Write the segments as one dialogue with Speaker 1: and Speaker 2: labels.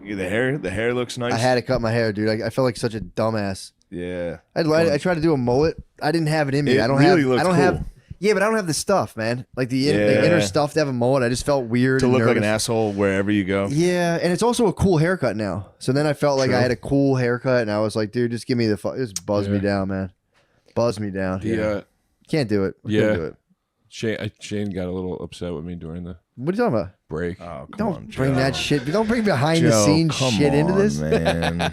Speaker 1: The hair looks nice.
Speaker 2: I had to cut my hair, dude. I felt like such a dumbass.
Speaker 1: Yeah.
Speaker 2: I tried to do a mullet. I didn't have it in me.
Speaker 1: It
Speaker 2: I don't
Speaker 1: really
Speaker 2: have.
Speaker 1: looks
Speaker 2: I don't
Speaker 1: cool.
Speaker 2: have. Yeah, but I don't have the stuff, man. Like the inner stuff to have a mullet. I just felt weird
Speaker 1: to
Speaker 2: and
Speaker 1: look like
Speaker 2: nervous.
Speaker 1: an asshole wherever you go.
Speaker 2: Yeah, and it's also a cool haircut now. So then I felt like
Speaker 1: True.
Speaker 2: I had a cool haircut, and I was like, dude, just give me the. Just buzz me down, man. Buzz me down. Can't do it. Couldn't do it.
Speaker 3: Shane got a little upset with me during the
Speaker 2: What are you talking about?
Speaker 3: break.
Speaker 1: Oh, come
Speaker 2: Don't
Speaker 1: on,
Speaker 2: bring
Speaker 1: Joe.
Speaker 2: that shit. Don't bring behind the scenes
Speaker 1: come
Speaker 2: shit into
Speaker 1: on,
Speaker 2: this.
Speaker 1: man.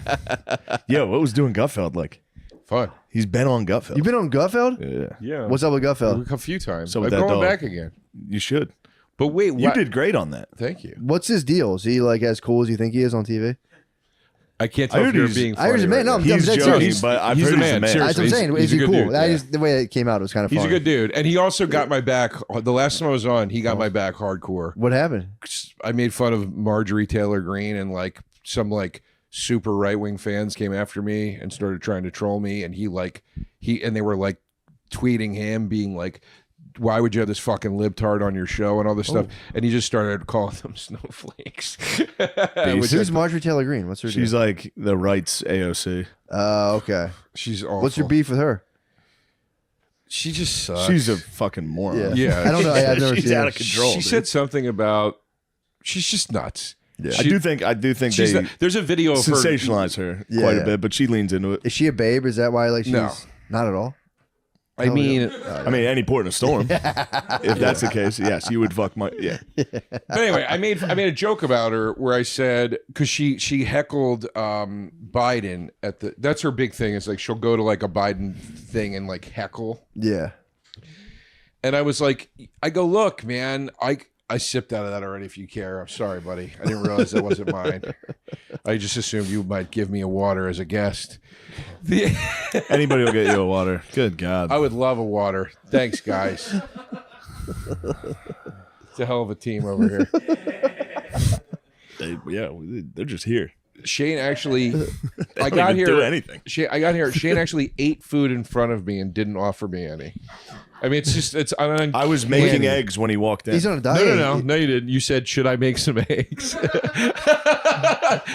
Speaker 1: Yo, what was doing Gutfeld like?
Speaker 3: Fun.
Speaker 1: He's been on Gutfeld.
Speaker 2: You been on Gutfeld?
Speaker 1: Yeah.
Speaker 3: Yeah.
Speaker 2: What's up with Gutfeld?
Speaker 3: A few times.
Speaker 1: So
Speaker 3: I'm
Speaker 1: with that
Speaker 3: going
Speaker 1: dog.
Speaker 3: back again.
Speaker 1: You should.
Speaker 3: But wait,
Speaker 1: You did great on that.
Speaker 3: Thank you.
Speaker 2: What's his deal? Is he like as cool as you think he is on TV?
Speaker 3: I can't
Speaker 1: I
Speaker 3: tell
Speaker 1: heard
Speaker 3: if you're
Speaker 1: he's-
Speaker 3: being
Speaker 2: I heard he's a
Speaker 3: funny
Speaker 2: man. No,
Speaker 3: right
Speaker 2: I'm
Speaker 3: now.
Speaker 1: He's
Speaker 2: dead
Speaker 1: joking,
Speaker 2: serious.
Speaker 1: but I've
Speaker 3: He's
Speaker 1: heard
Speaker 3: a
Speaker 1: he's
Speaker 3: man.
Speaker 1: a man.
Speaker 2: That's what I'm
Speaker 3: Seriously,
Speaker 2: saying.
Speaker 3: he's
Speaker 2: Is
Speaker 3: a
Speaker 2: he
Speaker 3: good
Speaker 2: cool?
Speaker 3: dude,
Speaker 2: That
Speaker 3: yeah.
Speaker 2: is the way it came out. It was kind of
Speaker 3: He's
Speaker 2: funny.
Speaker 3: a good dude. And he also got my back. The last time I was on, he got my back hardcore.
Speaker 2: What happened?
Speaker 3: I made fun of Marjorie Taylor Greene, and like some like super right-wing fans came after me and started trying to troll me, and they were like tweeting him being like, why would you have this fucking libtard on your show and all this stuff? And he just started calling them snowflakes.
Speaker 2: Who's Marjorie Taylor Greene? What's her deal?
Speaker 1: She's like the rights AOC.
Speaker 2: Oh, okay.
Speaker 3: She's awful.
Speaker 2: What's your beef with her?
Speaker 3: She just sucks.
Speaker 1: She's a fucking moron.
Speaker 3: Yeah.
Speaker 2: I don't know. I've never
Speaker 1: She's
Speaker 2: seen
Speaker 1: out
Speaker 2: her.
Speaker 1: of control.
Speaker 3: She
Speaker 1: dude.
Speaker 3: said something about she's just nuts.
Speaker 2: Yeah.
Speaker 1: I do think
Speaker 3: She's
Speaker 1: they
Speaker 3: there's a video of her.
Speaker 1: sensationalize her quite a bit, but she leans into it.
Speaker 2: Is she a babe? Is that why like she's
Speaker 3: No.
Speaker 2: not at all?
Speaker 3: I mean,
Speaker 1: any port in a storm. If that's the case, yes, you would fuck my
Speaker 3: but anyway, I made a joke about her where I said, because she heckled Biden at the, that's her big thing, is like she'll go to like a Biden thing and like heckle.
Speaker 2: Yeah.
Speaker 3: And I was like, I go, look, man, I sipped out of that already if you care. I'm sorry, buddy. I didn't realize that wasn't mine. I just assumed you might give me a water as a guest.
Speaker 1: anybody will get you a water. Good God.
Speaker 3: I would love a water. Thanks, guys. It's a hell of a team over here.
Speaker 1: They're just here.
Speaker 3: Shane actually,
Speaker 1: They don't even do anything.
Speaker 3: I got here. Shane actually ate food in front of me and didn't offer me any. I mean,
Speaker 1: I was making eggs when he walked in.
Speaker 2: He's on a diet.
Speaker 3: No, you didn't. You said, should I make some eggs?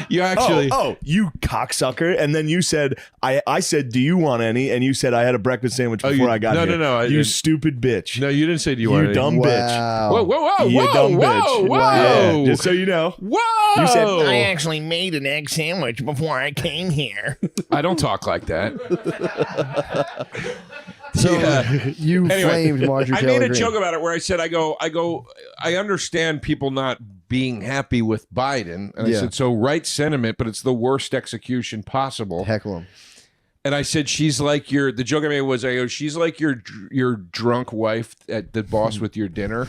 Speaker 3: You actually.
Speaker 1: Oh, you cocksucker. And then you said, I said, do you want any? And you said, I had a breakfast sandwich before I got here.
Speaker 3: No.
Speaker 1: You stupid bitch.
Speaker 3: No, you didn't say, do you want
Speaker 1: You
Speaker 3: any?
Speaker 1: dumb bitch.
Speaker 2: Wow.
Speaker 3: Whoa,
Speaker 1: You dumb bitch.
Speaker 3: whoa.
Speaker 1: Yeah, just so you know.
Speaker 3: Whoa.
Speaker 1: You said,
Speaker 4: I actually made an egg sandwich before I came here.
Speaker 3: I don't talk like that.
Speaker 2: So you
Speaker 3: Anyway,
Speaker 2: flamed Marjorie
Speaker 3: I
Speaker 2: Taylor
Speaker 3: made a
Speaker 2: Greene.
Speaker 3: joke about it where I said, I understand people not being happy with Biden. And I said, so right sentiment, but it's the worst execution possible.
Speaker 2: Heckle him.
Speaker 3: And I said, she's like the joke I made was, I go, she's like your drunk wife at the boss with your dinner,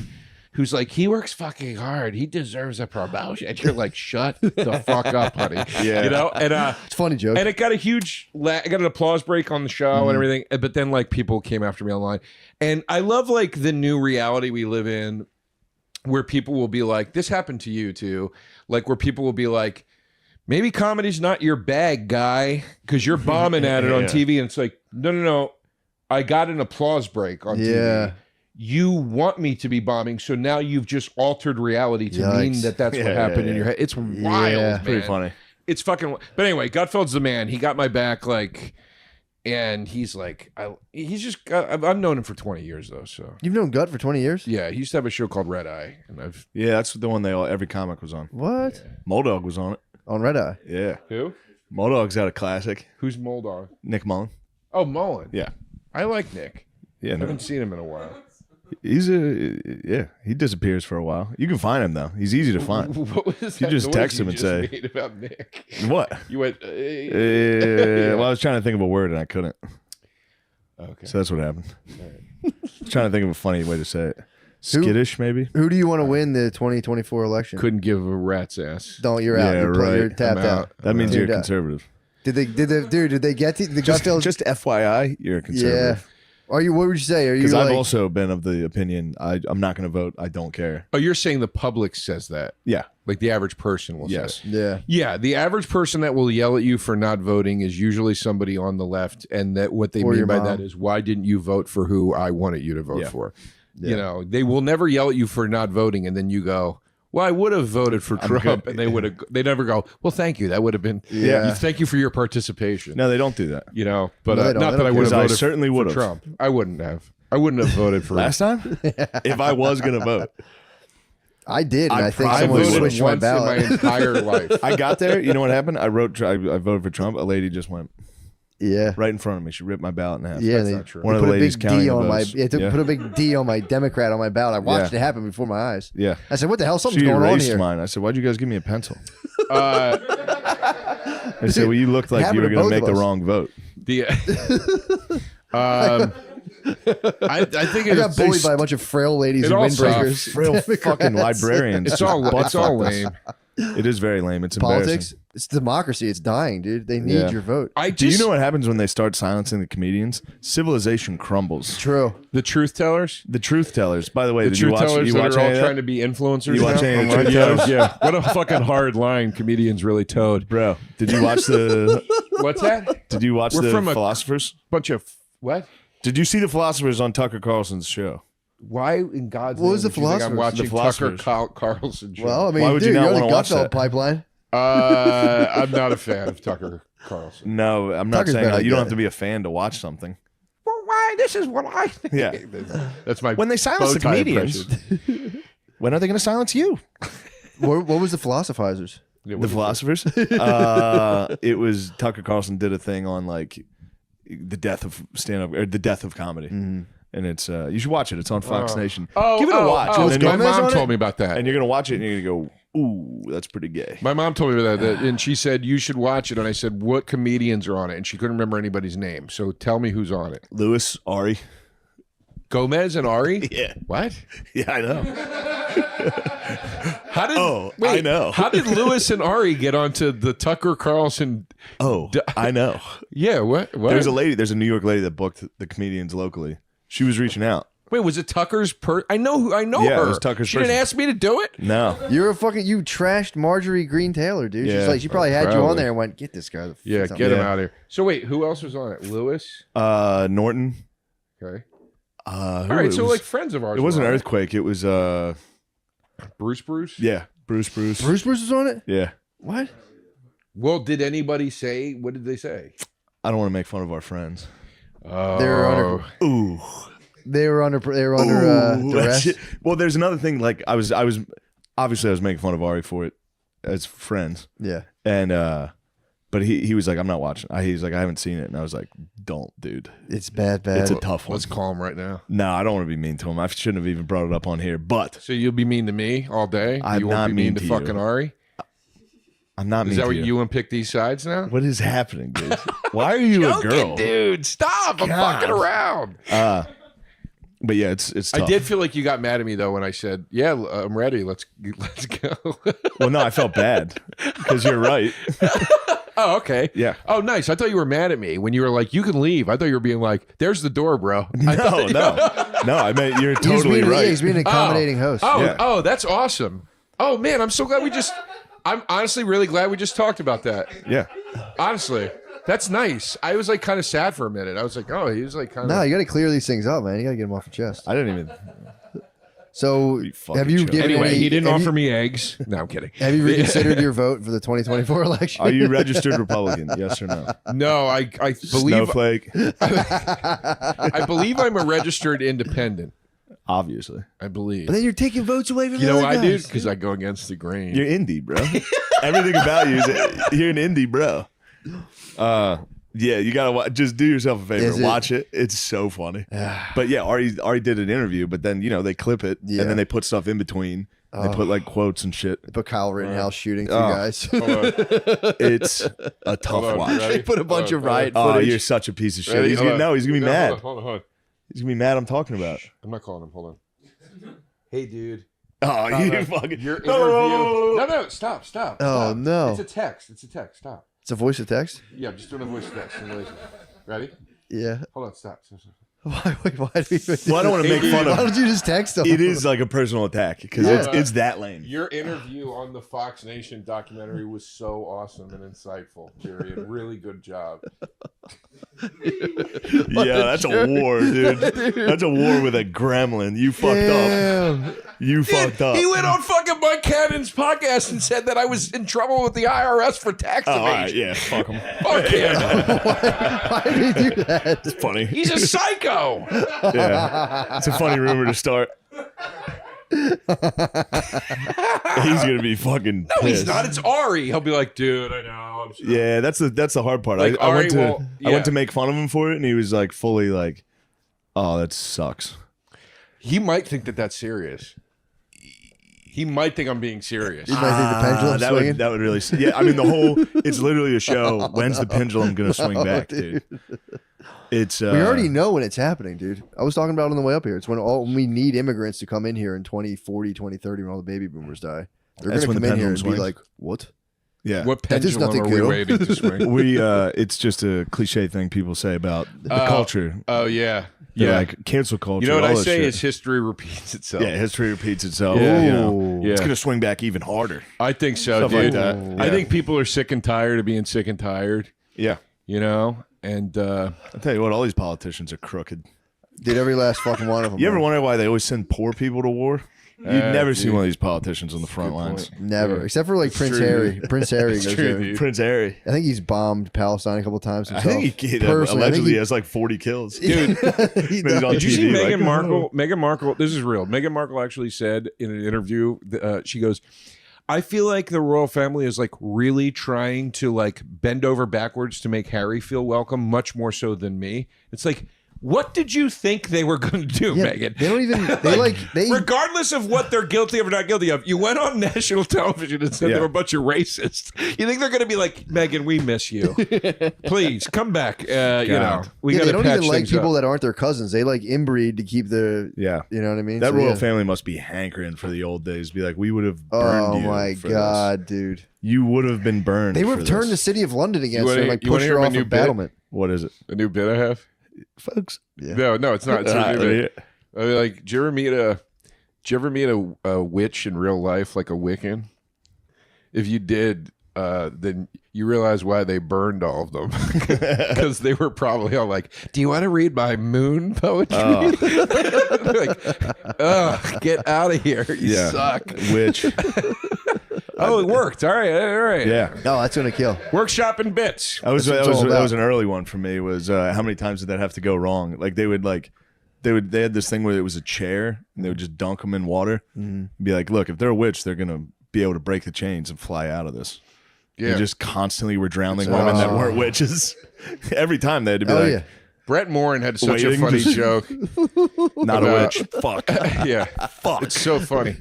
Speaker 3: who's like, he works fucking hard. He deserves a promotion. And you're like, shut the fuck up, honey.
Speaker 1: Yeah.
Speaker 3: You know? And
Speaker 2: It's a funny joke.
Speaker 3: and it got I got an applause break on the show and everything. But then like people came after me online. And I love like the new reality we live in where people will be like, this happened to you too. Like where people will be like, maybe comedy's not your bag, guy, because you're bombing at it on TV. And it's like, no. I got an applause break on TV. You want me to be bombing, so now you've just altered reality to mean that that's what happened in your head. It's wild, man.
Speaker 1: Pretty funny.
Speaker 3: It's fucking. But anyway, Gutfeld's the man. He got my back, like, and he's like, he's just. I've known him for 20 years though. So
Speaker 2: You've known Gut for 20 years?
Speaker 3: yeah, he used to have a show called Red Eye, and I've.
Speaker 1: Yeah, that's the one every comic was on.
Speaker 2: What?
Speaker 1: Moldog was on it.
Speaker 2: On Red Eye?
Speaker 1: Yeah.
Speaker 3: Who?
Speaker 1: Moldog's got a classic.
Speaker 3: Who's Moldog?
Speaker 1: Nick Mullen.
Speaker 3: Oh, Mullen.
Speaker 1: Yeah.
Speaker 3: I like Nick.
Speaker 1: Yeah,
Speaker 3: I
Speaker 1: no.
Speaker 3: haven't seen him in a while.
Speaker 1: He disappears for a while. You can find him though. He's easy to find.
Speaker 3: What was
Speaker 1: You
Speaker 3: that
Speaker 1: just
Speaker 3: noise
Speaker 1: text
Speaker 3: you
Speaker 1: him and
Speaker 3: just
Speaker 1: say-
Speaker 3: made about Nick?
Speaker 1: What?
Speaker 3: You went.
Speaker 1: Well, I was trying to think of a word and I couldn't.
Speaker 3: Okay.
Speaker 1: So that's what happened. I was trying to think of a funny way to say it. Skittish, maybe?
Speaker 2: Who do you want to win the 2024 election?
Speaker 3: Couldn't give a rat's ass.
Speaker 2: Don't, you're out.
Speaker 1: Yeah,
Speaker 2: You're
Speaker 1: right.
Speaker 2: tapped
Speaker 3: I'm
Speaker 2: out.
Speaker 3: out.
Speaker 1: That means
Speaker 2: Dude,
Speaker 1: you're conservative.
Speaker 2: Did they get to the Gutfeld?
Speaker 1: Just FYI, you're a
Speaker 2: Yeah.
Speaker 1: conservative.
Speaker 2: Are you? What would you say? Are you
Speaker 1: Because
Speaker 2: like?
Speaker 1: I've also been of the opinion I'm not going to vote. I don't care.
Speaker 3: Oh, you're saying the public says that?
Speaker 1: Yeah.
Speaker 3: Like the average person will
Speaker 1: Yes.
Speaker 3: say.
Speaker 2: Yeah.
Speaker 3: Yeah, the average person that will yell at you for not voting is usually somebody on the left, and that what they
Speaker 2: Or
Speaker 3: mean
Speaker 2: your
Speaker 3: by
Speaker 2: mom.
Speaker 3: that is, why didn't you vote for who I wanted you to vote
Speaker 1: Yeah.
Speaker 3: for?
Speaker 2: Yeah.
Speaker 3: You know, they will never yell at you for not voting, and then you go, well, I would have voted for Trump, and they never go, well, thank you. That would have been, thank you for your participation.
Speaker 1: No, they don't do that.
Speaker 3: You know, but
Speaker 2: No,
Speaker 3: not that I would have voted
Speaker 1: certainly would
Speaker 3: for Trump. I wouldn't have. I wouldn't have voted for
Speaker 1: Last time? If I was going to vote.
Speaker 2: I did, and I think
Speaker 3: I
Speaker 2: someone
Speaker 3: voted
Speaker 2: switched my
Speaker 3: once in my
Speaker 2: ballot.
Speaker 3: entire life.
Speaker 1: I got there. You know what happened? I voted for Trump. A lady just went
Speaker 2: Yeah.
Speaker 1: right in front of me. She ripped my ballot in half.
Speaker 2: Yeah,
Speaker 1: That's
Speaker 2: they,
Speaker 1: not true.
Speaker 2: they
Speaker 1: One of
Speaker 2: put
Speaker 1: the
Speaker 2: a
Speaker 1: ladies
Speaker 2: big
Speaker 1: counting
Speaker 2: D
Speaker 1: the
Speaker 2: on my.
Speaker 1: votes.
Speaker 2: They put a big D on my Democrat on my ballot. I watched it happen before my eyes.
Speaker 1: Yeah.
Speaker 2: I said, "What the hell? Something's
Speaker 1: She
Speaker 2: going on
Speaker 1: erased
Speaker 2: here."
Speaker 1: mine. I said, "Why'd you guys give me a pencil?"
Speaker 3: Uh,
Speaker 1: I said, "Well, you looked like you were going to make the wrong vote."
Speaker 3: I think
Speaker 2: I got bullied by a bunch of frail ladies and windbreakers.
Speaker 1: Frail fucking librarians.
Speaker 3: it's all lame.
Speaker 1: It is very lame. It's
Speaker 2: Politics.
Speaker 1: embarrassing.
Speaker 2: It's democracy. It's dying, dude. They need your vote.
Speaker 1: Do you know what happens when they start silencing the comedians? Civilization crumbles.
Speaker 2: True.
Speaker 3: the truth tellers?
Speaker 1: The truth tellers. By the way,
Speaker 3: The
Speaker 1: did you
Speaker 3: truth
Speaker 1: watch?
Speaker 3: tellers
Speaker 1: You
Speaker 3: that
Speaker 1: watch
Speaker 3: are
Speaker 1: any
Speaker 3: all
Speaker 1: of that?
Speaker 3: trying to be influencers.
Speaker 1: You watch
Speaker 3: now?
Speaker 1: any of the truth
Speaker 3: Yeah,
Speaker 1: tellers?
Speaker 3: yeah. What a fucking hard line comedians really towed.
Speaker 1: Bro, did you watch the?
Speaker 3: What's that?
Speaker 1: Did you watch
Speaker 3: We're
Speaker 1: the
Speaker 3: from a-
Speaker 1: philosophers?
Speaker 3: Bunch of what?
Speaker 1: Did you see the philosophers on Tucker Carlson's show?
Speaker 3: Why in God's
Speaker 2: What
Speaker 3: name
Speaker 2: was the
Speaker 3: would you think I'm
Speaker 2: philosophers?
Speaker 3: watching
Speaker 1: The philosophers.
Speaker 3: Tucker Carlson show?
Speaker 2: Well, I mean,
Speaker 1: Why would you
Speaker 2: dude,
Speaker 1: not
Speaker 2: you're
Speaker 1: wanna
Speaker 2: the
Speaker 1: watch
Speaker 2: Gutfeld
Speaker 1: that?
Speaker 2: pipeline.
Speaker 3: I'm not a fan of Tucker Carlson.
Speaker 1: No, I'm not
Speaker 2: Tucker's
Speaker 1: saying
Speaker 2: better
Speaker 1: that. You don't
Speaker 2: guy.
Speaker 1: have to be a fan to watch something.
Speaker 3: Well, why? This is what I think.
Speaker 1: Yeah.
Speaker 3: That's my
Speaker 1: When they silence the
Speaker 3: bow tie
Speaker 1: comedians,
Speaker 3: impression.
Speaker 1: when are they going to silence you?
Speaker 2: What was the philosophizers?
Speaker 3: Yeah, what
Speaker 1: The
Speaker 3: is it?
Speaker 1: philosophers? It was Tucker Carlson did a thing on like the death of stand-up or the death of comedy. And it's you should watch it. It's on Fox Nation. Give it a watch.
Speaker 3: Oh,
Speaker 1: and then
Speaker 3: my
Speaker 1: you're-
Speaker 3: mom
Speaker 2: on
Speaker 3: told
Speaker 2: it?
Speaker 3: me about that.
Speaker 1: and you're gonna watch it and you're gonna go, ooh, that's pretty gay.
Speaker 3: My mom told me about that, and she said you should watch it. And I said, what comedians are on it? And she couldn't remember anybody's name. So tell me who's on it.
Speaker 1: Lewis, Ari.
Speaker 3: Gomez and Ari?
Speaker 1: Yeah.
Speaker 3: What?
Speaker 1: Yeah, I know.
Speaker 3: How did?
Speaker 1: I know.
Speaker 3: How did Lewis and Ari get onto the Tucker Carlson?
Speaker 1: Oh, I know.
Speaker 3: Yeah. What?
Speaker 1: There's a New York lady that booked the comedians locally. She was reaching out.
Speaker 3: Wait, was it Tucker's I know
Speaker 1: Yeah,
Speaker 3: her.
Speaker 1: it was Tucker's
Speaker 3: She didn't
Speaker 1: person.
Speaker 3: ask me to do it.
Speaker 1: No.
Speaker 2: You trashed Marjorie Green Taylor, dude.
Speaker 1: Yeah,
Speaker 2: She's like, she probably had you
Speaker 3: probably.
Speaker 2: on there and went, get this guy.
Speaker 3: Yeah,
Speaker 2: fuck
Speaker 3: get
Speaker 2: out."
Speaker 3: him out of here. So wait, who else was on it? Lewis.
Speaker 1: Norton.
Speaker 3: Okay.
Speaker 1: Who
Speaker 3: All right.
Speaker 1: it
Speaker 3: So
Speaker 1: was-
Speaker 3: like friends of ours.
Speaker 1: it wasn't
Speaker 3: were on
Speaker 1: Earthquake. It was
Speaker 3: Bruce.
Speaker 1: yeah, Bruce.
Speaker 2: Bruce was on it?
Speaker 1: Yeah.
Speaker 2: What?
Speaker 3: Well, did anybody say? What did they say?
Speaker 1: I don't want to make fun of our friends.
Speaker 3: Oh,
Speaker 2: They were under
Speaker 1: Ooh.
Speaker 2: They were under
Speaker 1: Ooh,
Speaker 2: duress.
Speaker 1: shit. Well, there's another thing. Like I was obviously I was making fun of Ari for it as friends,
Speaker 2: Yeah.
Speaker 1: and but he was like, I'm not watching. He's like, I haven't seen it, and I was like, don't, dude.
Speaker 2: It's bad.
Speaker 1: It's a tough one.
Speaker 3: Let's call him right now.
Speaker 1: No, I don't want to be mean to him. I shouldn't have even brought it up on here, but
Speaker 3: So you'll be mean to me all day?
Speaker 1: I'm
Speaker 3: You won't
Speaker 1: not
Speaker 3: be mean
Speaker 1: mean
Speaker 3: to
Speaker 1: to
Speaker 3: fucking
Speaker 1: you.
Speaker 3: Ari?
Speaker 1: I'm not mean
Speaker 3: Is that
Speaker 1: to
Speaker 3: what
Speaker 1: you.
Speaker 3: you and pick these sides now?
Speaker 1: What is happening, dude? Why are you a
Speaker 3: Joking,
Speaker 1: girl?
Speaker 3: dude. Stop. I'm
Speaker 1: God.
Speaker 3: fucking around.
Speaker 1: But yeah, it's tough.
Speaker 3: I did feel like you got mad at me though when I said, "Yeah, I'm ready. Let's go."
Speaker 1: Well, no, I felt bad because you're right.
Speaker 3: Oh, okay.
Speaker 1: Yeah.
Speaker 3: Oh, nice. I thought you were mad at me when you were like, "You can leave." I thought you were being like, "There's the door, bro."
Speaker 1: No. I meant you're
Speaker 2: He's
Speaker 1: totally
Speaker 2: being,
Speaker 1: right.
Speaker 2: he's being an accommodating host.
Speaker 3: Oh,
Speaker 1: Yeah.
Speaker 3: oh, that's awesome. Oh man, I'm so glad I'm honestly really glad we just talked about that.
Speaker 1: Yeah.
Speaker 3: Honestly, that's nice. I was like kind of sad for a minute. I was like, oh, he was like kind
Speaker 2: No,
Speaker 3: of.
Speaker 2: you got to clear these things up, man. You got to get them off your chest.
Speaker 1: I didn't even.
Speaker 2: So,
Speaker 1: fucking
Speaker 2: have you
Speaker 1: joke.
Speaker 2: given
Speaker 3: Anyway,
Speaker 2: any,
Speaker 3: he didn't
Speaker 2: have
Speaker 3: offer
Speaker 2: you,
Speaker 3: me eggs. No, I'm kidding.
Speaker 2: Have you reconsidered your vote for the 2024 election?
Speaker 1: Are you registered Republican? Yes or no?
Speaker 3: No, I believe
Speaker 1: Snowflake.
Speaker 3: I believe I'm a registered independent.
Speaker 1: Obviously.
Speaker 3: I believe.
Speaker 2: But then you're taking votes away from
Speaker 3: You
Speaker 2: the
Speaker 3: know
Speaker 2: other
Speaker 3: why, dude?
Speaker 2: guys.
Speaker 3: Because I go against the grain.
Speaker 1: You're indie, bro. Everything about you is you're an indie, bro. Yeah, you gotta just do yourself a favor.
Speaker 2: Is it-
Speaker 1: Watch it. It's so funny. But yeah, Ari did an interview, but then they clip it
Speaker 2: Yeah.
Speaker 1: and then they put stuff in between. They put like quotes and shit.
Speaker 2: They put Kyle Rittenhouse shooting two
Speaker 1: Oh.
Speaker 2: guys.
Speaker 1: It's a tough
Speaker 3: Hold on,
Speaker 1: watch.
Speaker 3: ready?
Speaker 2: They put a bunch of riot
Speaker 1: Oh,
Speaker 2: footage.
Speaker 1: you're such a piece of shit.
Speaker 3: Ready?
Speaker 1: He's
Speaker 3: Hold
Speaker 1: gonna,
Speaker 3: on.
Speaker 1: he's gonna be
Speaker 3: No,
Speaker 1: mad.
Speaker 3: Hold on.
Speaker 1: He's gonna be mad. I'm talking about.
Speaker 3: I'm not calling him. Hold on. Hey, dude.
Speaker 1: Oh,
Speaker 3: No,
Speaker 1: you
Speaker 3: no.
Speaker 1: fucking.
Speaker 3: Your interview.
Speaker 1: No.
Speaker 3: No, stop.
Speaker 2: Oh,
Speaker 3: Stop.
Speaker 2: no.
Speaker 3: It's a text. Stop.
Speaker 2: It's a voice to text?
Speaker 3: Yeah, I'm just doing a voice text. Ready?
Speaker 2: Yeah.
Speaker 3: Hold on. Stop.
Speaker 2: Why do we
Speaker 1: Well, I don't want to make fun
Speaker 2: Why
Speaker 1: of.
Speaker 2: don't you just text them?
Speaker 1: It is like a personal attack because
Speaker 2: Yeah.
Speaker 1: it's that lame.
Speaker 3: Your interview on the Fox Nation documentary was so awesome and insightful, Jerry. And really good job.
Speaker 1: Yeah, that's a war, dude. That's a war with a gremlin. You fucked up. You fucked up.
Speaker 3: He went on fucking Mike Cannon's podcast and said that I was in trouble with the IRS for tax
Speaker 1: All
Speaker 3: evasion.
Speaker 1: right, yeah, fuck him.
Speaker 3: Fuck him.
Speaker 2: Why did he do that?
Speaker 1: It's funny.
Speaker 3: He's a psycho.
Speaker 1: Yeah, it's a funny rumor to start. He's gonna be fucking pissed.
Speaker 3: No, he's not. It's Ari. He'll be like, dude, I know. I'm sorry.
Speaker 1: Yeah, that's the hard part.
Speaker 3: Like,
Speaker 1: I went
Speaker 3: Ari
Speaker 1: to
Speaker 3: will-
Speaker 1: I
Speaker 3: yeah.
Speaker 1: went to make fun of him for it, and he was like fully like, "Oh, that sucks."
Speaker 3: He might think that that's serious. He might think I'm being serious.
Speaker 2: You might think the pendulum's
Speaker 1: that
Speaker 2: swinging.
Speaker 1: that would really. Yeah, I mean the whole. It's literally a show. When's the pendulum gonna swing back, dude? It's
Speaker 2: we already know when it's happening, dude. I was talking about it on the way up here. It's when we need immigrants to come in here in 2040, 2030 when all the baby boomers die. They're going
Speaker 1: That's
Speaker 2: to
Speaker 1: when
Speaker 2: come
Speaker 1: the
Speaker 2: in here and
Speaker 1: pendulum
Speaker 2: be
Speaker 1: swings.
Speaker 2: like, what?
Speaker 1: Yeah.
Speaker 3: What
Speaker 2: That is
Speaker 3: pendulum
Speaker 2: nothing
Speaker 3: are we
Speaker 2: good.
Speaker 3: waiting to swing?
Speaker 1: We it's just a cliche thing people say about the culture.
Speaker 3: Oh, yeah.
Speaker 1: They're
Speaker 3: Yeah.
Speaker 1: like cancel culture.
Speaker 3: You know what
Speaker 1: all
Speaker 3: I
Speaker 1: that
Speaker 3: say
Speaker 1: shit.
Speaker 3: is history repeats itself.
Speaker 1: Yeah, history repeats itself.
Speaker 3: Yeah.
Speaker 1: You know,
Speaker 3: Yeah.
Speaker 1: it's gonna swing back even harder.
Speaker 3: I think so,
Speaker 1: Stuff like
Speaker 3: dude.
Speaker 1: that.
Speaker 3: I
Speaker 1: Yeah.
Speaker 3: think people are sick and tired of being sick and tired,
Speaker 1: Yeah,
Speaker 3: you know? And
Speaker 1: I'll tell you what, all these politicians are crooked.
Speaker 2: Did every last fucking one of them.
Speaker 1: You ever
Speaker 2: man.
Speaker 1: wonder why they always send poor people to war? You'd never see
Speaker 3: dude.
Speaker 1: one of these politicians on the front lines.
Speaker 2: Never.
Speaker 3: Yeah.
Speaker 2: Except for like Prince
Speaker 3: true,
Speaker 2: Harry. Prince Harry
Speaker 3: It's
Speaker 2: goes
Speaker 3: true,
Speaker 2: there.
Speaker 3: dude.
Speaker 1: Prince Harry.
Speaker 2: I think he's bombed Palestine a couple times
Speaker 1: I
Speaker 2: himself.
Speaker 1: think he
Speaker 2: Personally, I think
Speaker 1: allegedly
Speaker 2: he-
Speaker 1: has like 40 kills.
Speaker 3: dude,
Speaker 2: He
Speaker 1: But he's on
Speaker 3: did you see
Speaker 1: TV,
Speaker 3: Meghan
Speaker 1: like,
Speaker 3: Markle? Meghan Markle, this is real. Meghan Markle actually said in an interview, she goes, I feel like the royal family is like really trying to like bend over backwards to make Harry feel welcome, much more so than me. It's like, what did you think they were going to do,
Speaker 2: Yeah,
Speaker 3: Megan?
Speaker 2: they don't even. They
Speaker 3: Regardless of what they're guilty of or not guilty of, you went on national television and said
Speaker 1: Yeah.
Speaker 3: they were a bunch of racists. You think they're going to be like, Megan, we miss you. Please come back. You know, we
Speaker 2: yeah,
Speaker 3: got
Speaker 2: they
Speaker 3: to
Speaker 2: don't
Speaker 3: patch
Speaker 2: even like
Speaker 3: things
Speaker 2: people
Speaker 3: up.
Speaker 2: that aren't their cousins. They like inbreed to keep the.
Speaker 1: Yeah.
Speaker 2: You know what I mean?
Speaker 1: That
Speaker 2: So,
Speaker 1: royal
Speaker 2: yeah.
Speaker 1: family must be hankering for the old days. Be like, we would have burned
Speaker 2: Oh
Speaker 1: you.
Speaker 2: my
Speaker 1: for
Speaker 2: god, dude!
Speaker 1: this. You would have been burned.
Speaker 2: They
Speaker 1: for
Speaker 2: would have turned the
Speaker 1: this.
Speaker 2: city of London against
Speaker 3: wanna-
Speaker 2: her and like
Speaker 3: you wanna
Speaker 2: pushed
Speaker 3: hear
Speaker 2: her
Speaker 3: my
Speaker 2: off
Speaker 3: new
Speaker 2: of
Speaker 3: bit?
Speaker 2: battlement.
Speaker 1: What is it,
Speaker 3: A new bit I have?
Speaker 1: folks?
Speaker 3: No, it's not. It's
Speaker 1: All
Speaker 3: a new
Speaker 1: right,
Speaker 3: bit. I mean, like, did you ever meet a witch in real life, like a Wiccan? If you did, then you realize why they burned all of them, because they were probably all like, "Do you want to read my moon poetry?" Like, ugh, get out of here! You suck.
Speaker 1: Which?
Speaker 3: Oh, it worked. All right.
Speaker 1: Yeah.
Speaker 2: No, that's gonna kill.
Speaker 3: Workshop and bits.
Speaker 1: That was
Speaker 2: That's what it's all
Speaker 1: that
Speaker 2: about.
Speaker 1: was an early one for me. Was how many times did that have to go wrong? Like they had this thing where it was a chair and they would just dunk them in water and be like, look, if they're a witch, they're gonna be able to break the chains and fly out of this.
Speaker 3: Yeah.
Speaker 1: They just constantly were drowning women that weren't witches. Every time they had to be
Speaker 2: Oh
Speaker 1: like,
Speaker 2: yeah.
Speaker 3: Brett Morin had such a
Speaker 1: Waiting
Speaker 3: funny
Speaker 1: to-
Speaker 3: joke.
Speaker 1: not a
Speaker 3: About-
Speaker 1: witch. Fuck.
Speaker 3: Yeah.
Speaker 1: Fuck.
Speaker 3: It's so funny.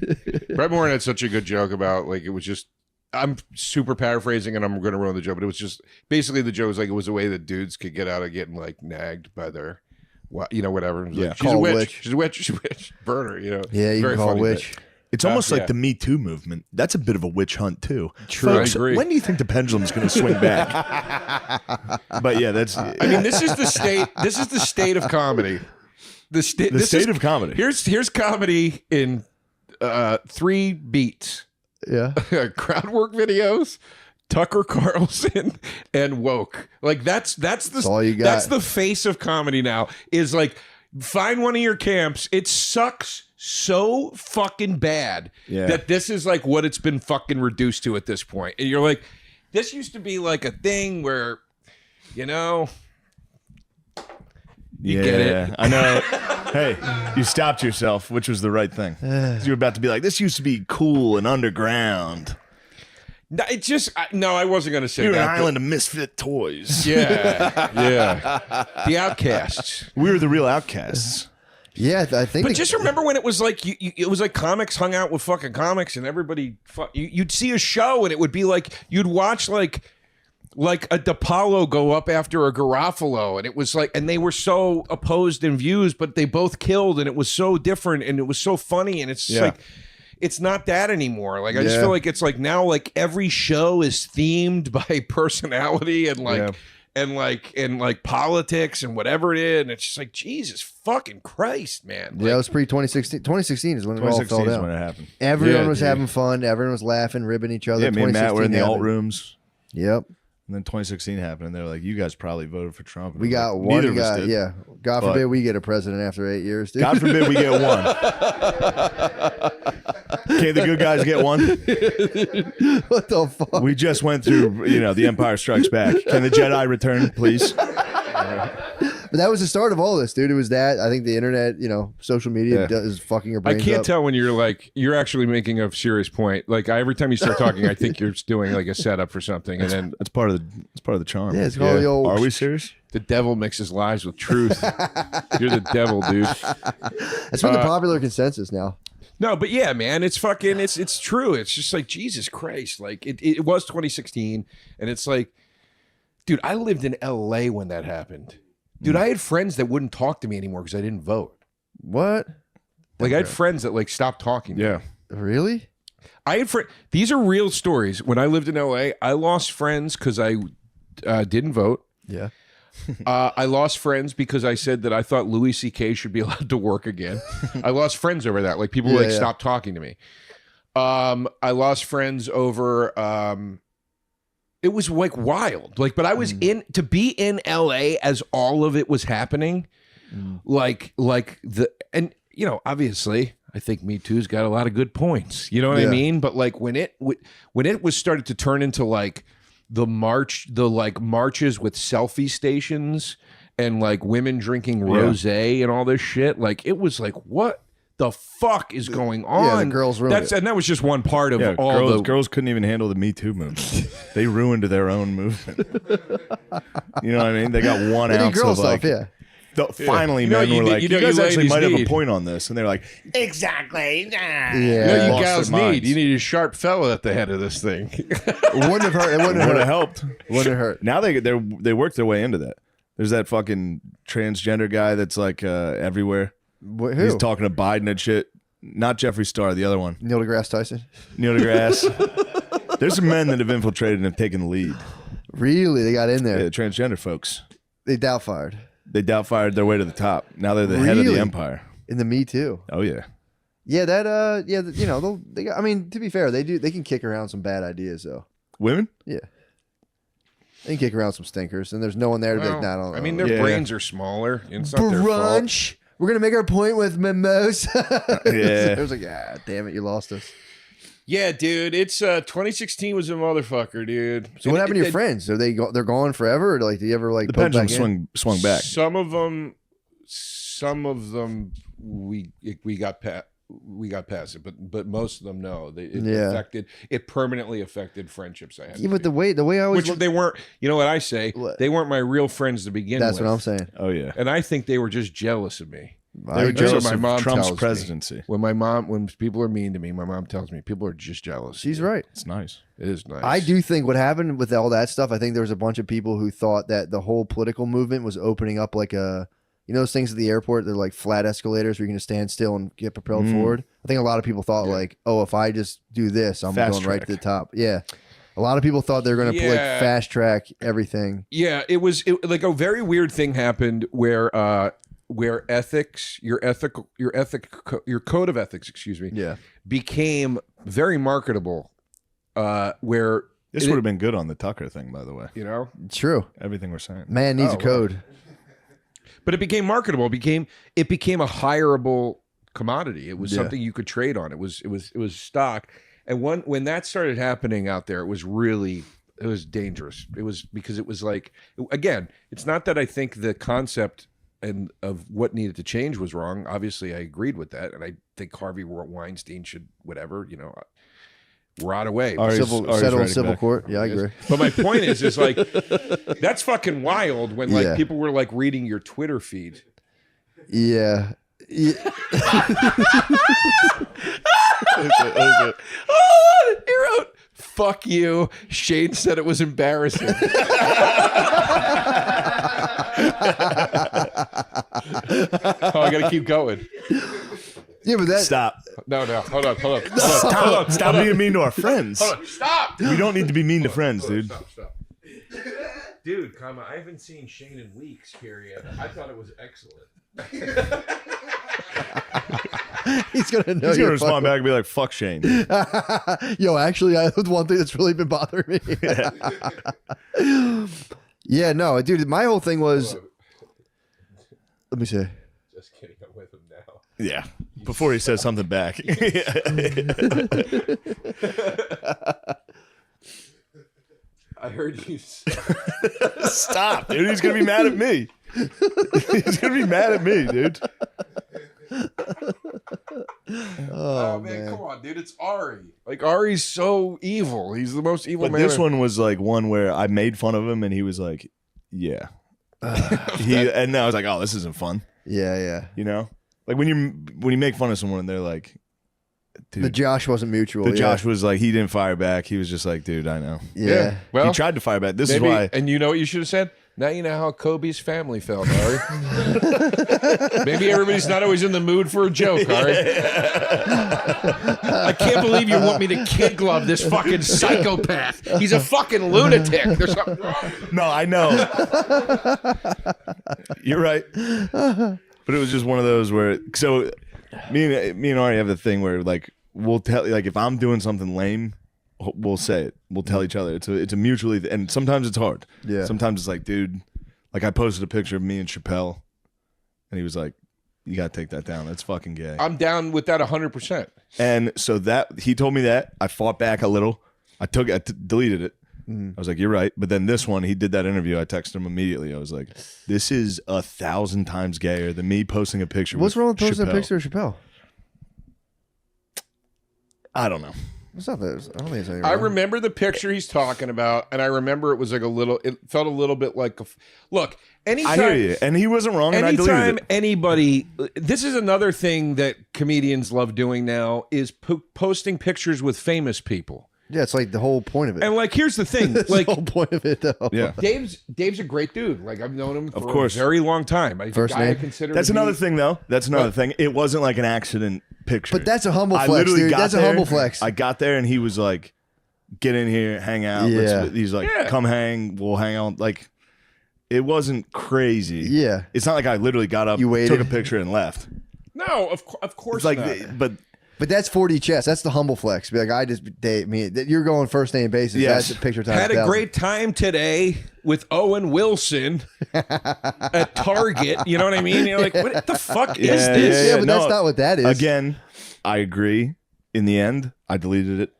Speaker 3: Brett Morin had such a good joke about, like, it was just, I'm super paraphrasing and I'm going to ruin the joke, but it was just basically the joke was like, it was a way that dudes could get out of getting like nagged by their, you know, whatever. It was
Speaker 1: Yeah.
Speaker 3: like, she's a
Speaker 2: Call
Speaker 3: witch.
Speaker 2: witch.
Speaker 3: She's a witch. She's a witch. Burn her, you know.
Speaker 2: Yeah, you
Speaker 3: Very
Speaker 2: can call
Speaker 3: funny
Speaker 2: witch.
Speaker 3: bit.
Speaker 1: It's almost
Speaker 3: yeah.
Speaker 1: like the Me Too movement. That's a bit of a witch hunt too.
Speaker 3: True, I agree.
Speaker 1: When do you think the pendulum's going to swing back? But yeah, that's
Speaker 3: I mean, this is the state. This is the state of comedy. The state
Speaker 1: of comedy.
Speaker 3: Here's comedy in 3 beats.
Speaker 2: Yeah.
Speaker 3: Crowd work videos, Tucker Carlson, and woke. Like that's
Speaker 2: all you got.
Speaker 3: That's the face of comedy now. Is like, find one of your camps. It sucks so fucking bad that this is like what it's been fucking reduced to at this point. And you're like, this used to be like a thing where, you know. You get it.
Speaker 1: I know. Hey, you stopped yourself, which was the right thing. 'Cause you were about to be like, this used to be cool and underground.
Speaker 3: No, it just no, I wasn't going to say
Speaker 1: You're an
Speaker 3: that. but-
Speaker 1: island of misfit toys.
Speaker 3: Yeah. The Outcasts.
Speaker 1: We were the real outcasts.
Speaker 2: Yeah, I think.
Speaker 3: But just remember when it was like it was like comics hung out with fucking comics, and everybody you'd see a show, and it would be like you'd watch like a DePaulo go up after a Garofalo, and it was like, and they were so opposed in views, but they both killed, and it was so different, and it was so funny, and it's just like. It's not that anymore. Like I just feel like it's like now like every show is themed by personality and like and like politics and whatever it is. And it's just like, Jesus fucking Christ, man.
Speaker 2: yeah, it was pre 2016. 2016 is when it all fell
Speaker 1: 2016 is when
Speaker 2: down.
Speaker 1: it happened.
Speaker 2: Everyone
Speaker 3: Yeah,
Speaker 2: was
Speaker 3: dude.
Speaker 2: having fun. Everyone was laughing, ribbing each other.
Speaker 1: Yeah, me and Matt were in the
Speaker 2: 2016
Speaker 1: alt
Speaker 2: happened.
Speaker 1: rooms.
Speaker 2: Yep.
Speaker 1: And then 2016 happened, and they're like, "You guys probably voted for Trump." And
Speaker 2: We
Speaker 1: I was
Speaker 2: got
Speaker 1: like,
Speaker 2: one
Speaker 1: Neither of us
Speaker 2: guy.
Speaker 1: did.
Speaker 2: Yeah. God
Speaker 1: But-
Speaker 2: forbid we get a president after 8 years, dude.
Speaker 1: God forbid we get one. Can't the good guys get one?
Speaker 2: What the fuck?
Speaker 1: We just went through, The Empire Strikes Back. Can the Jedi return, please?
Speaker 2: But that was the start of all this, dude. It was that. I think the internet, social media is fucking your
Speaker 3: I
Speaker 2: brains
Speaker 3: can't
Speaker 2: up.
Speaker 3: tell when you're actually making a serious point. Like every time you start talking, I think you're doing like a setup for something, and then
Speaker 1: That's part of the charm.
Speaker 2: Yeah, it's called the old.
Speaker 1: Are we serious?
Speaker 3: the devil mixes lies with truth. You're the devil, dude.
Speaker 2: That's been the popular consensus now.
Speaker 3: No, but yeah, man, it's fucking, it's true. It's just like, Jesus Christ. Like it was 2016, and it's like, dude, I lived in LA when that happened. Dude, I had friends that wouldn't talk to me anymore because I didn't vote.
Speaker 2: What?
Speaker 3: Like I had friends that like stopped talking to me.
Speaker 1: Yeah.
Speaker 2: Really?
Speaker 3: I had these are real stories. When I lived in LA, I lost friends because I didn't vote.
Speaker 2: Yeah.
Speaker 3: I lost friends because I said that I thought Louis C.K. should be allowed to work again. I lost friends over that. Like people
Speaker 2: Yeah.
Speaker 3: stopped talking to me. I lost friends over. It was like wild. Like, but I was to be in LA as all of it was happening. Obviously, I think Me Too's got a lot of good points. You know what I
Speaker 2: Yeah.
Speaker 3: mean? But like when it was started to turn into like the marches with selfie stations and like women drinking rosé and all this shit, like it was like, what the fuck is going on?
Speaker 2: Yeah, the girls ruined it.
Speaker 3: And that was just one part of all
Speaker 1: girls couldn't even handle the Me Too movement. They ruined their own movement. You know what I mean? They got one
Speaker 2: They did
Speaker 1: ounce
Speaker 2: girl
Speaker 1: of
Speaker 2: stuff,
Speaker 1: like.
Speaker 2: yeah.
Speaker 1: Finally,
Speaker 3: You know,
Speaker 1: men
Speaker 3: you
Speaker 1: were
Speaker 3: need-
Speaker 1: like,
Speaker 3: you
Speaker 1: "You
Speaker 3: know,
Speaker 1: guys
Speaker 3: you
Speaker 1: actually
Speaker 3: ladies
Speaker 1: might have
Speaker 3: need-
Speaker 1: a point on this," and they're like,
Speaker 4: Exactly.
Speaker 2: Yeah.
Speaker 3: You know, you
Speaker 1: lost
Speaker 3: gals
Speaker 1: their
Speaker 3: need.
Speaker 1: minds.
Speaker 3: You need a sharp fella at the head of this thing.
Speaker 2: It wouldn't have hurt. It wouldn't
Speaker 1: "Would
Speaker 2: have
Speaker 1: have
Speaker 2: hurt.
Speaker 1: helped."
Speaker 2: Wouldn't have hurt.
Speaker 1: Now they work their way into that. There's that fucking transgender guy that's like everywhere.
Speaker 2: Who?
Speaker 1: He's talking to Biden and shit. Not Jeffree Star, the other one,
Speaker 2: Neil deGrasse Tyson.
Speaker 1: Neil deGrasse. There's some men that have infiltrated and have taken the lead.
Speaker 2: Really? They got in there.
Speaker 1: Yeah, the transgender folks.
Speaker 2: They doubtfired.
Speaker 1: They doubtfired their way to the top. Now they're the head of the
Speaker 2: Really?
Speaker 1: empire.
Speaker 2: In the Me Too.
Speaker 1: Oh yeah.
Speaker 2: Yeah, they got, I mean, to be fair, they can kick around some bad ideas though.
Speaker 1: Women?
Speaker 2: Yeah. They can kick around some stinkers, and there's no one there to be like,
Speaker 3: Well,
Speaker 2: nah,
Speaker 3: I mean, their
Speaker 1: Yeah.
Speaker 3: brains are smaller. It's not their fault.
Speaker 2: brunch. We're gonna make our point with mimosa.
Speaker 1: Yeah.
Speaker 2: It was like, damn it, you lost us.
Speaker 3: Yeah, dude. It's 2016 was a motherfucker, dude.
Speaker 2: So what happened to your friends? Are they're gone forever? Or like, do you ever like
Speaker 1: The
Speaker 2: poke
Speaker 1: pendulum
Speaker 2: back in?
Speaker 1: swung back.
Speaker 3: Some of them, we got past it, but most of them no.
Speaker 2: Yeah.
Speaker 3: It permanently affected friendships I had.
Speaker 2: Yeah, but the way I always
Speaker 3: Which
Speaker 2: look,
Speaker 3: they weren't. You know what I say?
Speaker 2: What?
Speaker 3: They weren't my real friends to begin
Speaker 2: that's
Speaker 3: with.
Speaker 2: what I'm saying.
Speaker 1: Oh yeah.
Speaker 3: And I think they were just jealous of me.
Speaker 1: They
Speaker 2: I
Speaker 1: were
Speaker 2: agree.
Speaker 1: jealous
Speaker 3: my
Speaker 1: of
Speaker 3: mom
Speaker 1: Trump's
Speaker 3: tells me.
Speaker 1: presidency.
Speaker 3: When people are mean to me, my mom tells me people are just jealous.
Speaker 2: She's right.
Speaker 1: It's nice.
Speaker 3: It is nice.
Speaker 2: I do think what happened with all that stuff, I think there was a bunch of people who thought that the whole political movement was opening up like those things at the airport, they're like flat escalators where you can just stand still and get propelled forward. I think a lot of people thought like, oh, if I just do this, I'm
Speaker 1: Fast
Speaker 2: going right
Speaker 1: track.
Speaker 2: to the top. Yeah. A lot of people thought they were going to like
Speaker 3: Yeah.
Speaker 2: fast track everything.
Speaker 3: Yeah, it was like a very weird thing happened where ethics, your code of ethics, excuse me,
Speaker 2: Yeah.
Speaker 3: became very marketable. Where
Speaker 1: This would have been good on the Tucker thing, by the way.
Speaker 2: True.
Speaker 1: Everything we're saying.
Speaker 2: Man needs a code.
Speaker 3: But it became marketable. It became a hireable commodity. It was
Speaker 2: Yeah.
Speaker 3: something you could trade on. It was stock. And when that started happening out there, it was dangerous. It was because it was like, again, it's not that I think the concept and of what needed to change was wrong. Obviously, I agreed with that, and I think Harvey Weinstein should rot away.
Speaker 2: Settle in
Speaker 1: writing
Speaker 2: civil
Speaker 1: back.
Speaker 2: court. Yeah, I agree.
Speaker 3: But my point is like that's fucking wild when like
Speaker 2: Yeah.
Speaker 3: people were like reading your Twitter feed.
Speaker 2: Yeah.
Speaker 3: Oh, he wrote, "Fuck you." Shane said it was embarrassing. Oh, I gotta keep going.
Speaker 2: Yeah, but that
Speaker 1: Stop.
Speaker 3: No, hold on.
Speaker 1: Stop being mean to our friends.
Speaker 3: Stop.
Speaker 1: We don't need to be mean to friends, dude.
Speaker 3: Stop. Dude, I haven't seen Shane in weeks, period. I thought it was excellent.
Speaker 2: He's gonna know.
Speaker 1: He's gonna
Speaker 2: you're
Speaker 1: respond
Speaker 2: fucking-
Speaker 1: back and be like, "Fuck Shane."
Speaker 2: Yo, actually, one thing that's really been bothering me. Yeah, no, dude. My whole thing was. Let me see.
Speaker 3: Just kidding. I'm with him now.
Speaker 1: Yeah. Before he says something back.
Speaker 3: I heard you.
Speaker 1: Stop, dude. He's gonna be mad at me. He's gonna be mad at me, dude.
Speaker 3: Oh man, come on, dude. It's Ari. Like Ari's so evil. He's the most evil
Speaker 1: But
Speaker 3: man.
Speaker 1: this one was like one where I made fun of him, and he was like, "Yeah." And I was like, "Oh, this isn't fun."
Speaker 2: Yeah.
Speaker 1: You know, like when you make fun of someone, and they're like, "Dude."
Speaker 2: The Josh wasn't mutual.
Speaker 1: The
Speaker 2: yeah.
Speaker 1: Josh was like, he didn't fire back. He was just like, "Dude, I know."
Speaker 2: Yeah.
Speaker 3: Well,
Speaker 1: He tried to fire back. This
Speaker 3: maybe,
Speaker 1: is why.
Speaker 3: And you know what you should have said? Now you know how Kobe's family felt, Ari. Maybe everybody's not always in the mood for a joke, Ari. I can't believe you want me to kid glove this fucking psychopath. He's a fucking lunatic. There's something wrong.
Speaker 1: No, I know. You're right. But it was just one of those where, so me and Ari have the thing where like we'll tell, like if I'm doing something lame, we'll say it. We'll tell each other. It's a mutually, and sometimes it's hard.
Speaker 2: Yeah.
Speaker 1: Sometimes it's like, dude, like I posted a picture of me and Chappelle, and he was like, "You gotta take that down. That's fucking gay."
Speaker 3: I'm down with that 100%.
Speaker 1: And so that he told me that, I fought back a little. I deleted it. I was like, "You're right." But then this one, he did that interview. I texted him immediately. I was like, "This is 1,000 times gayer than me posting a picture."
Speaker 2: What's wrong with posting
Speaker 1: Chappelle.
Speaker 2: a picture of Chappelle?
Speaker 1: I don't know.
Speaker 2: It's not that. I don't think it's anything
Speaker 3: I
Speaker 2: wrong.
Speaker 3: remember the picture he's talking about, and I remember it was like it felt a little bit like look, anytime.
Speaker 1: I hear you, and he wasn't wrong. And I deleted
Speaker 3: Anytime
Speaker 1: it.
Speaker 3: anybody, this is another thing that comedians love doing now is posting pictures with famous people.
Speaker 2: Yeah, it's like the whole point of it.
Speaker 3: And like, here's the thing,
Speaker 2: That's
Speaker 3: like
Speaker 2: the whole point of it, though.
Speaker 1: Yeah.
Speaker 3: Dave's a great dude. Like I've known him for
Speaker 1: course.
Speaker 3: a very long time. He's
Speaker 2: First
Speaker 3: a guy I
Speaker 2: name?
Speaker 3: consider
Speaker 1: That's
Speaker 3: to be-
Speaker 1: another thing, though. That's another thing. It wasn't like an accident picture.
Speaker 2: But that's a humble
Speaker 1: I
Speaker 2: flex,
Speaker 1: literally
Speaker 2: dude.
Speaker 1: got
Speaker 2: That's a
Speaker 1: there,
Speaker 2: humble flex.
Speaker 1: I got there, and he was like, "Get in here, hang out."
Speaker 2: Yeah.
Speaker 1: He's like,
Speaker 3: Yeah.
Speaker 1: "Come hang. We'll hang out." Like, it wasn't crazy.
Speaker 2: Yeah.
Speaker 1: It's not like I literally got up,
Speaker 2: You waited?
Speaker 1: took a picture, and left.
Speaker 3: No, of course
Speaker 1: It's like,
Speaker 3: not.
Speaker 1: but
Speaker 2: But that's 4D chess. That's the humble flex. Be like, you're going first name basis.
Speaker 1: Yes.
Speaker 2: That's a picture time.
Speaker 3: Had a great time today with Owen Wilson at Target. You know what I mean? You're like, what the fuck is
Speaker 1: Yeah,
Speaker 3: this?
Speaker 2: Yeah, but that's not what that is.
Speaker 1: Again, I agree. In the end, I deleted it.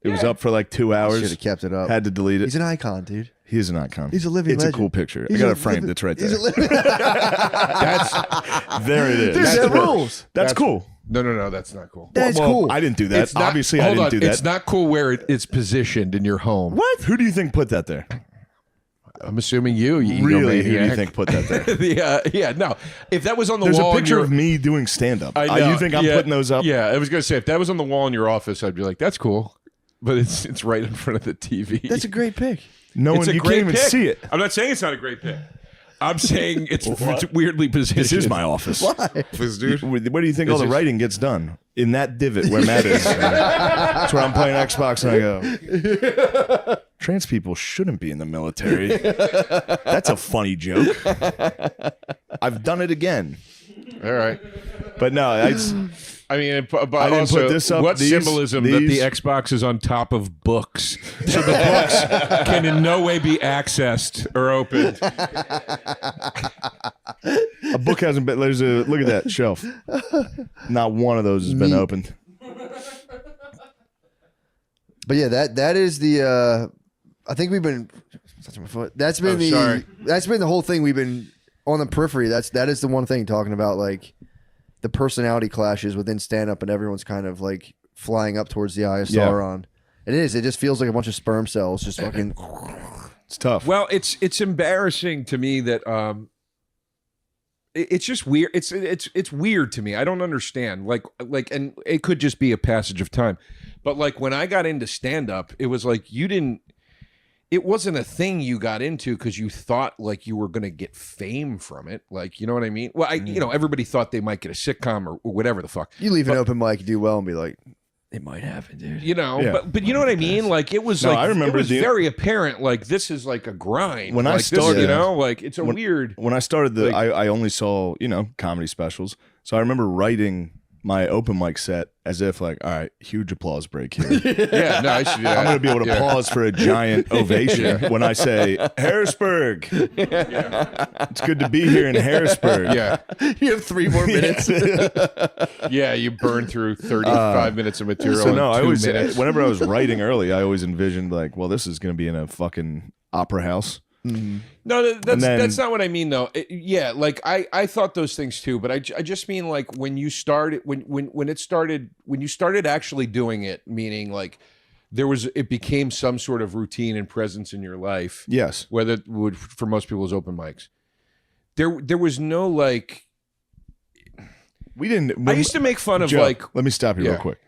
Speaker 1: It was up for like 2 hours.
Speaker 2: Should have kept it up.
Speaker 1: Had to delete it.
Speaker 2: He's an icon, dude.
Speaker 1: He is an icon.
Speaker 2: He's a living
Speaker 1: It's
Speaker 2: legend.
Speaker 1: a cool picture.
Speaker 2: He's
Speaker 1: I got
Speaker 2: a
Speaker 1: it framed.
Speaker 2: living-
Speaker 1: It's right
Speaker 2: He's
Speaker 1: there.
Speaker 2: a living.
Speaker 3: That's
Speaker 1: There it is.
Speaker 2: Dude, that rules.
Speaker 1: That's cool.
Speaker 3: no, that's not cool.
Speaker 2: That's
Speaker 1: Well,
Speaker 2: cool.
Speaker 1: I didn't do that.
Speaker 3: It's not-
Speaker 1: Obviously, I
Speaker 3: hold
Speaker 1: didn't
Speaker 3: on,
Speaker 1: do that.
Speaker 3: It's not cool where it's positioned in your home.
Speaker 1: What? Who do you think put that there?
Speaker 3: I'm assuming you
Speaker 1: Really? Who do you
Speaker 3: egomaniac.
Speaker 1: think put that there?
Speaker 3: yeah, no. If that was on the
Speaker 1: There's
Speaker 3: wall,
Speaker 1: a
Speaker 3: in
Speaker 1: picture
Speaker 3: your,
Speaker 1: of me doing stand up.
Speaker 3: I know,
Speaker 1: You think I'm
Speaker 3: yeah,
Speaker 1: putting those up?
Speaker 3: Yeah, I was gonna say if that was on the wall in your office, I'd be like, that's cool, but it's right in front of the TV.
Speaker 2: That's a great pick.
Speaker 1: No
Speaker 3: It's
Speaker 1: one,
Speaker 3: a
Speaker 1: you
Speaker 3: great
Speaker 1: can't even
Speaker 3: pick.
Speaker 1: see it.
Speaker 3: I'm not saying it's not a great pick. I'm saying it's weirdly positioned.
Speaker 1: This is my office.
Speaker 3: dude.
Speaker 1: Where do you think all the writing gets done? In that divot where Matt is. That's where I'm playing Xbox and I go, trans people shouldn't be in the military. That's a funny joke. I've done it again.
Speaker 3: All right.
Speaker 1: But no,
Speaker 3: I mean, but
Speaker 1: I didn't
Speaker 3: also,
Speaker 1: put this up.
Speaker 3: what
Speaker 1: These-
Speaker 3: symbolism that the
Speaker 1: these-
Speaker 3: Xbox is on top of books, so the books can in no way be accessed or opened.
Speaker 1: a book hasn't been, look at that shelf. Not one of those has been opened.
Speaker 2: But yeah, that is the. I think we've been. Touching my foot. That's been
Speaker 3: sorry.
Speaker 2: That's been the whole thing. We've been on the periphery. That is the one thing talking about like the personality clashes within stand up, and everyone's kind of like flying up towards the eye of
Speaker 1: Yeah.
Speaker 2: Sauron. It is. It just feels like a bunch of sperm cells just fucking.
Speaker 1: It's tough.
Speaker 3: Well, it's embarrassing to me that it's just weird. It's weird to me. I don't understand. Like, and it could just be a passage of time, but like when I got into stand up, it was like you didn't. It wasn't a thing you got into because you thought like you were going to get fame from it. Like, you know what I mean? Well, everybody thought they might get a sitcom or whatever the fuck.
Speaker 2: You leave an open mic, do well, and be like, it might happen, dude.
Speaker 3: You know,
Speaker 1: Yeah.
Speaker 3: but you know what I mean? Like it was
Speaker 1: No,
Speaker 3: like
Speaker 1: I remember
Speaker 3: it was
Speaker 1: the-
Speaker 3: very apparent. Like this is like a grind.
Speaker 1: When I
Speaker 3: like,
Speaker 1: started-
Speaker 3: this, you know, like it's a weird.
Speaker 1: When I started
Speaker 3: Like-
Speaker 1: I only saw, comedy specials. So I remember writing my open mic set as if like, all right, huge applause break here.
Speaker 3: Yeah, no, I should do that.
Speaker 1: I'm going to be able to pause for a giant ovation when I say Harrisburg. It's good to be here in Harrisburg.
Speaker 3: Yeah,
Speaker 2: You have 3 more minutes.
Speaker 3: yeah, you burn through 35 minutes of material
Speaker 1: So no,
Speaker 3: in
Speaker 1: I
Speaker 3: 2
Speaker 1: always,
Speaker 3: minutes.
Speaker 1: whenever I was writing early, I always envisioned like, well, this is going to be in a fucking opera house.
Speaker 3: No, that's
Speaker 1: then-
Speaker 3: that's not what I mean though. Yeah, like I thought those things too, but I just mean like when you started when you started actually doing it, meaning like it became some sort of routine and presence in your life.
Speaker 1: Yes.
Speaker 3: Whether it would for most people is open mics. There was no like.
Speaker 1: We didn't.
Speaker 3: I used to make fun of
Speaker 1: Joe,
Speaker 3: like.
Speaker 1: let me stop you
Speaker 3: Yeah.
Speaker 1: real quick.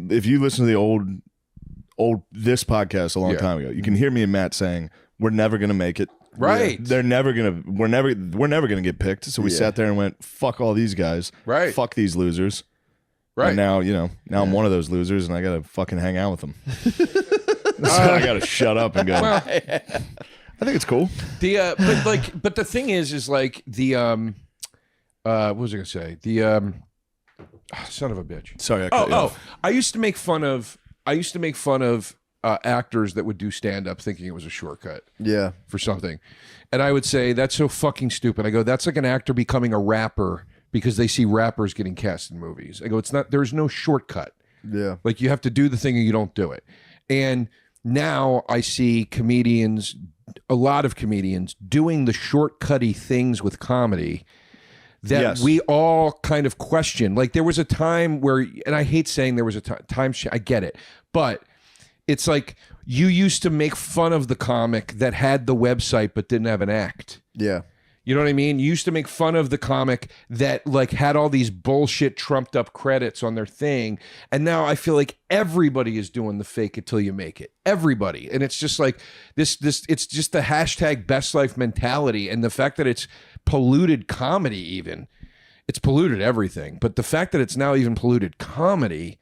Speaker 1: If you listen to the old this podcast a long time ago, you can hear me and Matt saying we're never gonna make it.
Speaker 3: Right.
Speaker 1: They're never gonna. We're never gonna get picked. So we sat there and went, "Fuck all these guys.
Speaker 3: Right.
Speaker 1: Fuck these losers."
Speaker 3: Right.
Speaker 1: And now now I'm one of those losers, and I gotta fucking hang out with them. So I gotta shut up and go.
Speaker 3: Well,
Speaker 1: I think it's cool.
Speaker 3: but the thing is like the what was I gonna say? The son of a bitch.
Speaker 1: Sorry, I cut you off.
Speaker 3: I used to make fun of actors that would do stand up thinking it was a shortcut
Speaker 2: Yeah.
Speaker 3: for something. And I would say that's so fucking stupid. I go, that's like an actor becoming a rapper because they see rappers getting cast in movies. I go, it's not, there's no shortcut.
Speaker 2: Yeah.
Speaker 3: Like you have to do the thing or you don't do it. And now I see comedians, a lot of comedians doing the shortcutty things with comedy that
Speaker 1: Yes.
Speaker 3: we all kind of question. Like there was a time where, and I hate saying there was a time, I get it, but it's like you used to make fun of the comic that had the website but didn't have an act.
Speaker 2: Yeah.
Speaker 3: You know what I mean? You used to make fun of the comic that like had all these bullshit trumped up credits on their thing. And now I feel like everybody is doing the fake it till you make it. Everybody. And it's just like this it's just the hashtag best life mentality. And the fact that it's polluted comedy even. It's polluted everything. But the fact that it's now even polluted comedy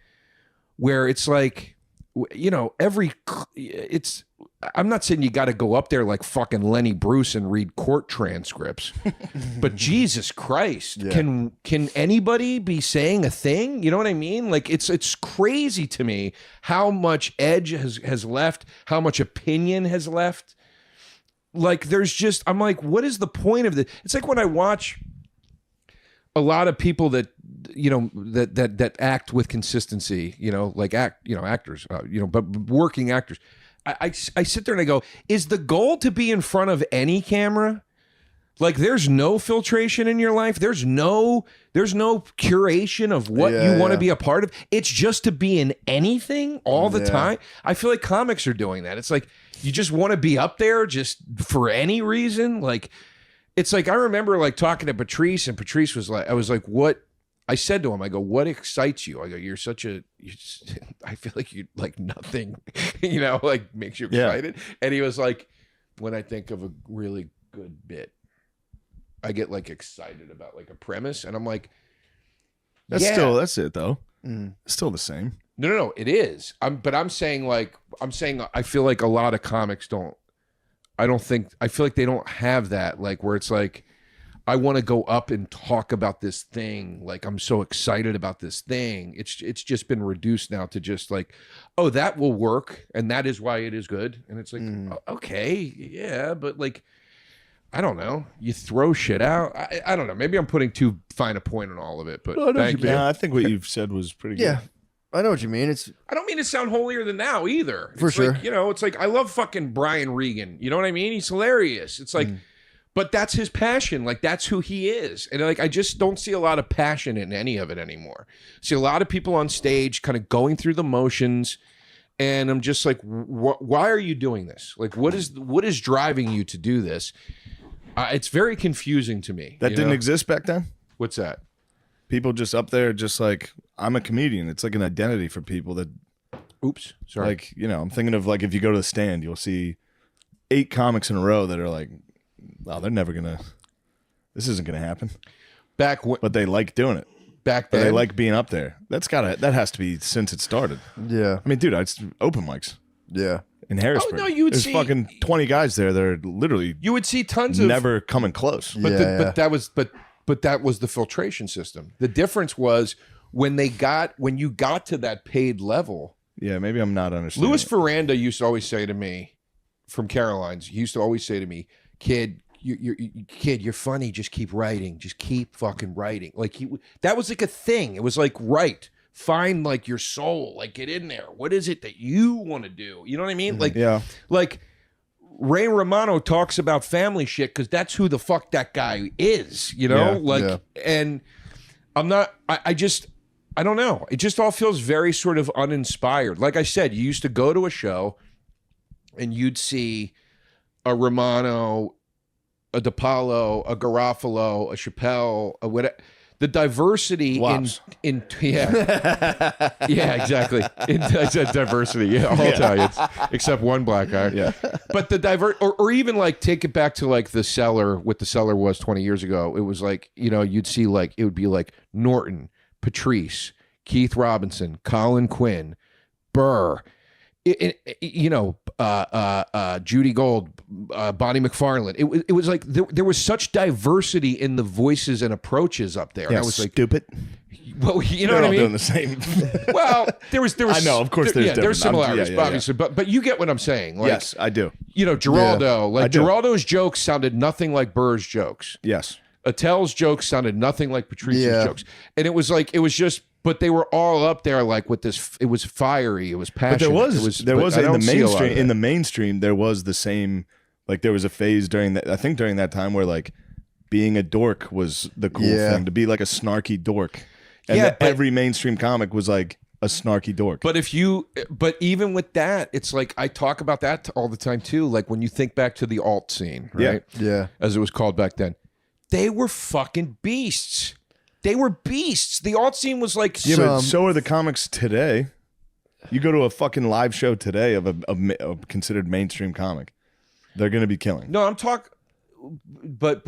Speaker 3: where it's like, you know, I'm not saying you got to go up there like fucking Lenny Bruce and read court transcripts, but Jesus Christ, can anybody be saying a thing? You know what I mean? Like it's crazy to me how much edge has left, how much opinion has left. Like there's just, I'm like, what is the point of this? It's like when I watch a lot of people that, you know, that act with consistency, you know, like actors, you know, but working actors. I sit there and I go, is the goal to be in front of any camera? Like there's no filtration in your life. There's no curation of what you want to be a part of. It's just to be in anything all the time. I feel like comics are doing that. It's like you just want to be up there just for any reason. Like it's like I remember like talking to Patrice, and Patrice was like, I was like, what? I said to him, I go, what excites you? I go, I feel like you like nothing, you know, like makes you excited. And he was like, when I think of a really good bit, I get like excited about like a premise. And I'm like,
Speaker 1: That's it though. It's still the same.
Speaker 3: No, it is. But I'm saying I feel like a lot of comics I feel like they don't have that, like where it's like, I want to go up and talk about this thing. Like I'm so excited about this thing. It's just been reduced now to just like, oh, that will work, and that is why it is good. And it's like, okay, yeah, but like, I don't know. You throw shit out. I don't know. Maybe I'm putting too fine a point on all of it, but thank you.
Speaker 1: Yeah, I think what you've said was pretty good.
Speaker 2: Yeah. I know what you mean.
Speaker 3: I don't mean to sound holier than thou either.
Speaker 2: For
Speaker 3: It's
Speaker 2: sure.
Speaker 3: like, you know, it's like I love fucking Brian Regan. You know what I mean? He's hilarious. It's like. But that's his passion. Like, that's who he is. And, like, I just don't see a lot of passion in any of it anymore. See a lot of people on stage kind of going through the motions. And I'm just like, why are you doing this? Like, what is driving you to do this? It's very confusing to me.
Speaker 1: That didn't exist back then?
Speaker 3: What's that?
Speaker 1: People just up there just like, I'm a comedian. It's like an identity for people that,
Speaker 3: Oops. Sorry.
Speaker 1: like, you know, I'm thinking of like if you go to the Stand, you'll see 8 comics in a row that are like, wow, this isn't gonna happen. But they like doing it.
Speaker 3: Back
Speaker 1: But
Speaker 3: then,
Speaker 1: they like being up there. That has to be since it started.
Speaker 2: Yeah.
Speaker 1: I mean, dude, it's open mics
Speaker 2: Yeah.
Speaker 1: in Harrisburg.
Speaker 3: no, you would
Speaker 1: There's
Speaker 3: see-
Speaker 1: fucking 20 guys there that are literally
Speaker 3: you would see tons of
Speaker 1: never coming close.
Speaker 3: But
Speaker 2: Yeah.
Speaker 3: but that was the filtration system. The difference was when you got to that paid level.
Speaker 1: Yeah, maybe I'm not understanding.
Speaker 3: Louis Ferranda used to always say to me, from Caroline's, he used to always say to me, kid, you're funny. Just keep writing. Just keep fucking writing. Like that was like a thing. It was like, write, find like your soul, like get in there. What is it that you want to do? You know what I mean? Like,
Speaker 1: Yeah.
Speaker 3: like Ray Romano talks about family shit because that's who the fuck that guy is, you know?
Speaker 1: Yeah,
Speaker 3: like, and I'm not, I don't know. It just all feels very sort of uninspired. Like I said, you used to go to a show and you'd see a Romano, a DePaulo, a Garofalo, a Chappelle, a whatever. The diversity in yeah, yeah, exactly. I said diversity, yeah, all Italians except one black guy.
Speaker 1: Yeah,
Speaker 3: but the or even like take it back to like the Cellar, what the Cellar was 20 years ago. It was like, you know, you'd see like it would be like Norton, Patrice, Keith Robinson, Colin Quinn, Burr, you know, Judy Gold, Bonnie McFarlane. It was like there was such diversity in the voices and approaches up there.
Speaker 1: Yeah,
Speaker 3: and I was like,
Speaker 1: stupid.
Speaker 3: Well, you know
Speaker 1: They're
Speaker 3: what I
Speaker 1: all
Speaker 3: mean?
Speaker 1: doing the same.
Speaker 3: Well, there was.
Speaker 1: I know, of course,
Speaker 3: there's similarities,
Speaker 1: yeah.
Speaker 3: obviously, but you get what I'm saying. Like,
Speaker 1: Yes, I do.
Speaker 3: you know, Geraldo,
Speaker 1: I
Speaker 3: like
Speaker 1: do.
Speaker 3: Geraldo's jokes sounded nothing like Burr's jokes.
Speaker 1: Yes.
Speaker 3: Attell's jokes sounded nothing like Patrice's
Speaker 2: Yeah.
Speaker 3: jokes, and it was just. But they were all up there, like with this. It was fiery. It was passionate.
Speaker 1: But there was
Speaker 3: I
Speaker 1: in the
Speaker 3: don't see a lot of
Speaker 1: mainstream.
Speaker 3: that.
Speaker 1: In the mainstream, there was the same. Like there was a phase during that. I think during that time where like being a dork was the cool
Speaker 2: Yeah.
Speaker 1: thing, to be like a snarky dork. And
Speaker 3: Yeah,
Speaker 1: that
Speaker 3: but-
Speaker 1: every mainstream comic was like a snarky dork.
Speaker 3: But even with that, it's like I talk about that all the time too. Like when you think back to the alt scene, right?
Speaker 2: Yeah.
Speaker 3: As it was called back then, they were fucking beasts. They were beasts. The alt scene was like,
Speaker 1: yeah, but so are the comics today. You go to a fucking live show today of a considered mainstream comic, they're going to be killing.
Speaker 3: no, I'm talking, but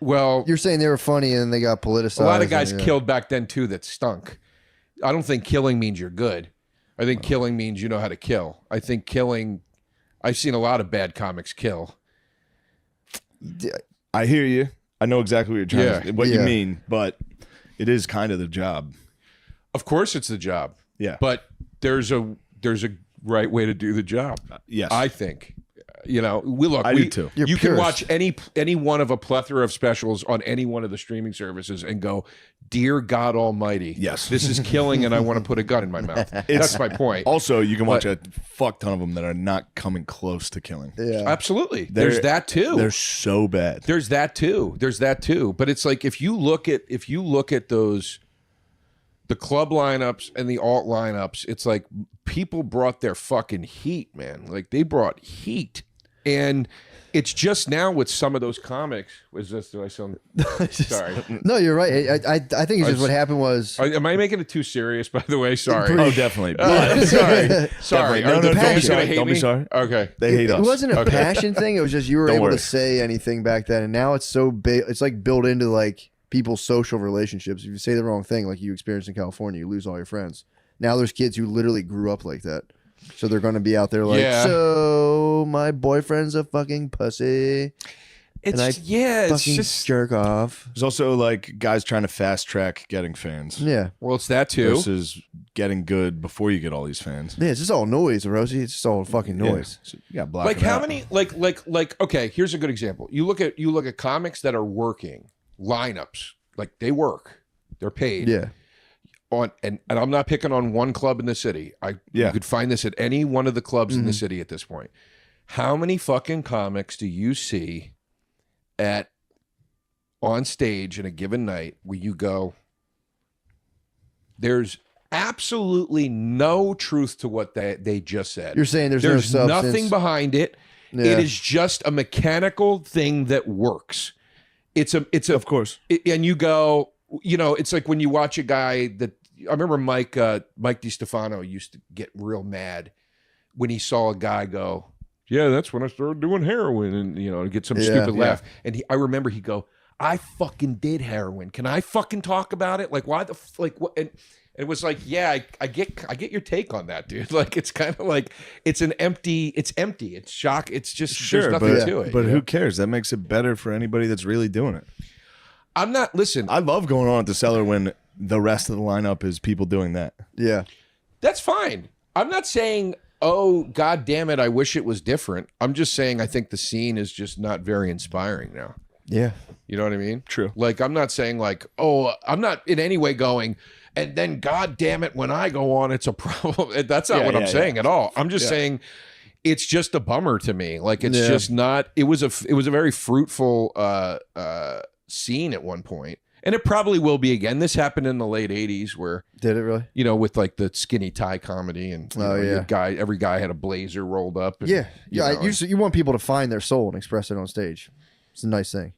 Speaker 3: well,
Speaker 2: You're saying they were funny and they got politicized.
Speaker 3: a lot of guys
Speaker 2: and,
Speaker 3: killed back then too that stunk. I don't think killing means you're good. I think killing means you know how to kill. I think killing. I've seen a lot of bad comics kill.
Speaker 1: I hear you. I know exactly what you're trying what you
Speaker 2: Yeah.
Speaker 1: mean, but it is kind of the job.
Speaker 3: Of course, it's the job.
Speaker 1: Yeah.
Speaker 3: But there's a right way to do the job.
Speaker 1: Yes.
Speaker 3: I think. You know, we
Speaker 1: do too.
Speaker 2: You're
Speaker 3: You can
Speaker 2: purist.
Speaker 3: watch any one of a plethora of specials on any one of the streaming services and go, "Dear God Almighty,
Speaker 1: Yes.
Speaker 3: this is killing," and I want to put a gun in my mouth. That's my point.
Speaker 1: Also, you can watch a fuck ton of them that are not coming close to killing.
Speaker 2: Yeah.
Speaker 3: Absolutely, there's that too.
Speaker 1: They're so bad.
Speaker 3: There's that too. There's that too. But it's like if you look at those, the club lineups and the alt lineups, it's like people brought their fucking heat, man. Like they brought heat, and it's just now with some of those comics. Was this? Do I sound sorry?
Speaker 2: No, you're right. I think it's just what happened was.
Speaker 3: Am I making it too serious? By the way, sorry.
Speaker 1: Oh, definitely.
Speaker 3: Sorry.
Speaker 1: No,
Speaker 3: Are the
Speaker 1: don't be
Speaker 3: fans gonna
Speaker 1: sorry.
Speaker 3: hate
Speaker 1: Don't be
Speaker 3: me?
Speaker 1: sorry.
Speaker 3: Okay.
Speaker 1: They hate
Speaker 2: It
Speaker 1: us.
Speaker 2: wasn't a passion thing. It was just you were
Speaker 1: Don't
Speaker 2: able
Speaker 1: worry.
Speaker 2: to say anything back then, and now it's so big. It's like built into like people's social relationships. If you say the wrong thing, like you experienced in California, you lose all your friends. Now there's kids who literally grew up like that, so they're going to be out there like,
Speaker 3: Yeah.
Speaker 2: so my boyfriend's a fucking pussy.
Speaker 3: It's
Speaker 2: And I
Speaker 3: it's
Speaker 2: fucking
Speaker 3: just
Speaker 2: jerk off.
Speaker 1: There's also like guys trying to fast track getting fans
Speaker 2: Yeah.
Speaker 3: well, it's that too.
Speaker 1: versus getting good before you get all these fans.
Speaker 2: Yeah, it's just all noise, Rosie. It's just all fucking noise.
Speaker 1: Yeah. So you got block
Speaker 3: Like
Speaker 1: them
Speaker 3: how
Speaker 1: out.
Speaker 3: many like okay, here's a good example. You look at comics that are working lineups, like they work, they're paid.
Speaker 2: Yeah.
Speaker 3: On and I'm not picking on one club in the city. You could find this at any one of the clubs in the city at this point. How many fucking comics do you see at on stage in a given night where you go, there's absolutely no truth to what they just said.
Speaker 2: You're saying there's no
Speaker 3: There's
Speaker 2: substance.
Speaker 3: nothing behind it.
Speaker 2: Yeah.
Speaker 3: It is just a mechanical thing that works. It's a
Speaker 1: Of course.
Speaker 3: and you go, you know, it's like when you watch a guy that I remember Mike DiStefano used to get real mad when he saw a guy go, yeah, that's when I started doing heroin, and you know, get some stupid laugh. And I remember he go, I fucking did heroin. Can I fucking talk about it? Like, why the like what? And it was like, yeah, I get your take on that, dude. Like, it's kind of like it's empty. It's shock. It's just there's nothing to it.
Speaker 1: But
Speaker 3: you know?
Speaker 1: who cares? That makes it better for anybody that's really doing it.
Speaker 3: I'm not. Listen,
Speaker 1: I love going on at the Cellar when the rest of the lineup is people doing that.
Speaker 2: Yeah.
Speaker 3: That's fine. I'm not saying, oh, God damn it, I wish it was different. I'm just saying I think the scene is just not very inspiring now.
Speaker 2: Yeah.
Speaker 3: You know what I mean?
Speaker 1: True.
Speaker 3: Like, I'm not saying like, oh, I'm not in any way going, and then God damn it, when I go on, it's a problem. That's not what I'm saying at all. I'm just saying it's just a bummer to me. Like, it's just not, it was a very fruitful scene at one point. And it probably will be again. This happened in the late 80s where,
Speaker 2: Did it really?
Speaker 3: you know, with like the skinny tie comedy and every guy had a blazer rolled up. And,
Speaker 2: You want people to find their soul and express it on stage. It's a nice thing.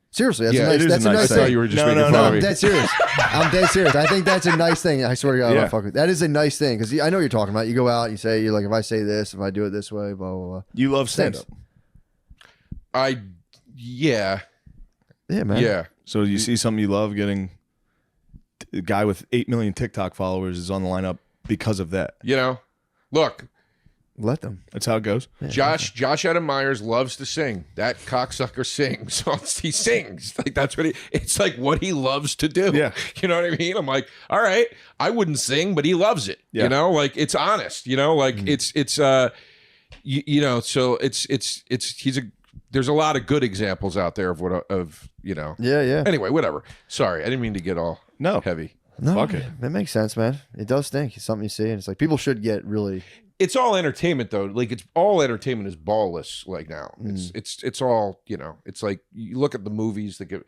Speaker 2: Seriously, that's a nice
Speaker 3: thing. I thought
Speaker 2: thing.
Speaker 3: you were just making fun of me.
Speaker 2: I'm dead serious. I'm dead serious. I think that's a nice thing. I swear to God, I'm not fucking. That is a nice thing because I know what you're talking about. You go out, you say, you're like, if I say this, if I do it this way, blah blah blah.
Speaker 1: You love stand-up.
Speaker 2: Yeah, man.
Speaker 3: Yeah.
Speaker 1: So you see something you love, getting a guy with 8 million TikTok followers is on the lineup because of that.
Speaker 3: You know, look,
Speaker 2: let them.
Speaker 1: That's how it goes.
Speaker 2: Yeah,
Speaker 3: Josh Adam Myers loves to sing. That cocksucker sings. He sings. Like that's what it's like what he loves to do.
Speaker 1: Yeah.
Speaker 3: You know what I mean? I'm like, all right, I wouldn't sing, but he loves it.
Speaker 1: Yeah.
Speaker 3: You know, like it's honest, you know, like it's you know, so there's a lot of good examples out there of you know.
Speaker 2: Yeah.
Speaker 3: Anyway, whatever. Sorry, I didn't mean to get all heavy.
Speaker 2: No,
Speaker 1: Fuck it.
Speaker 2: That makes sense, man. It does stink. It's something you see, and it's like people should get really.
Speaker 3: It's all entertainment though. Like it's all entertainment is ballless. Like now, it's all you know. It's like you look at the movies that get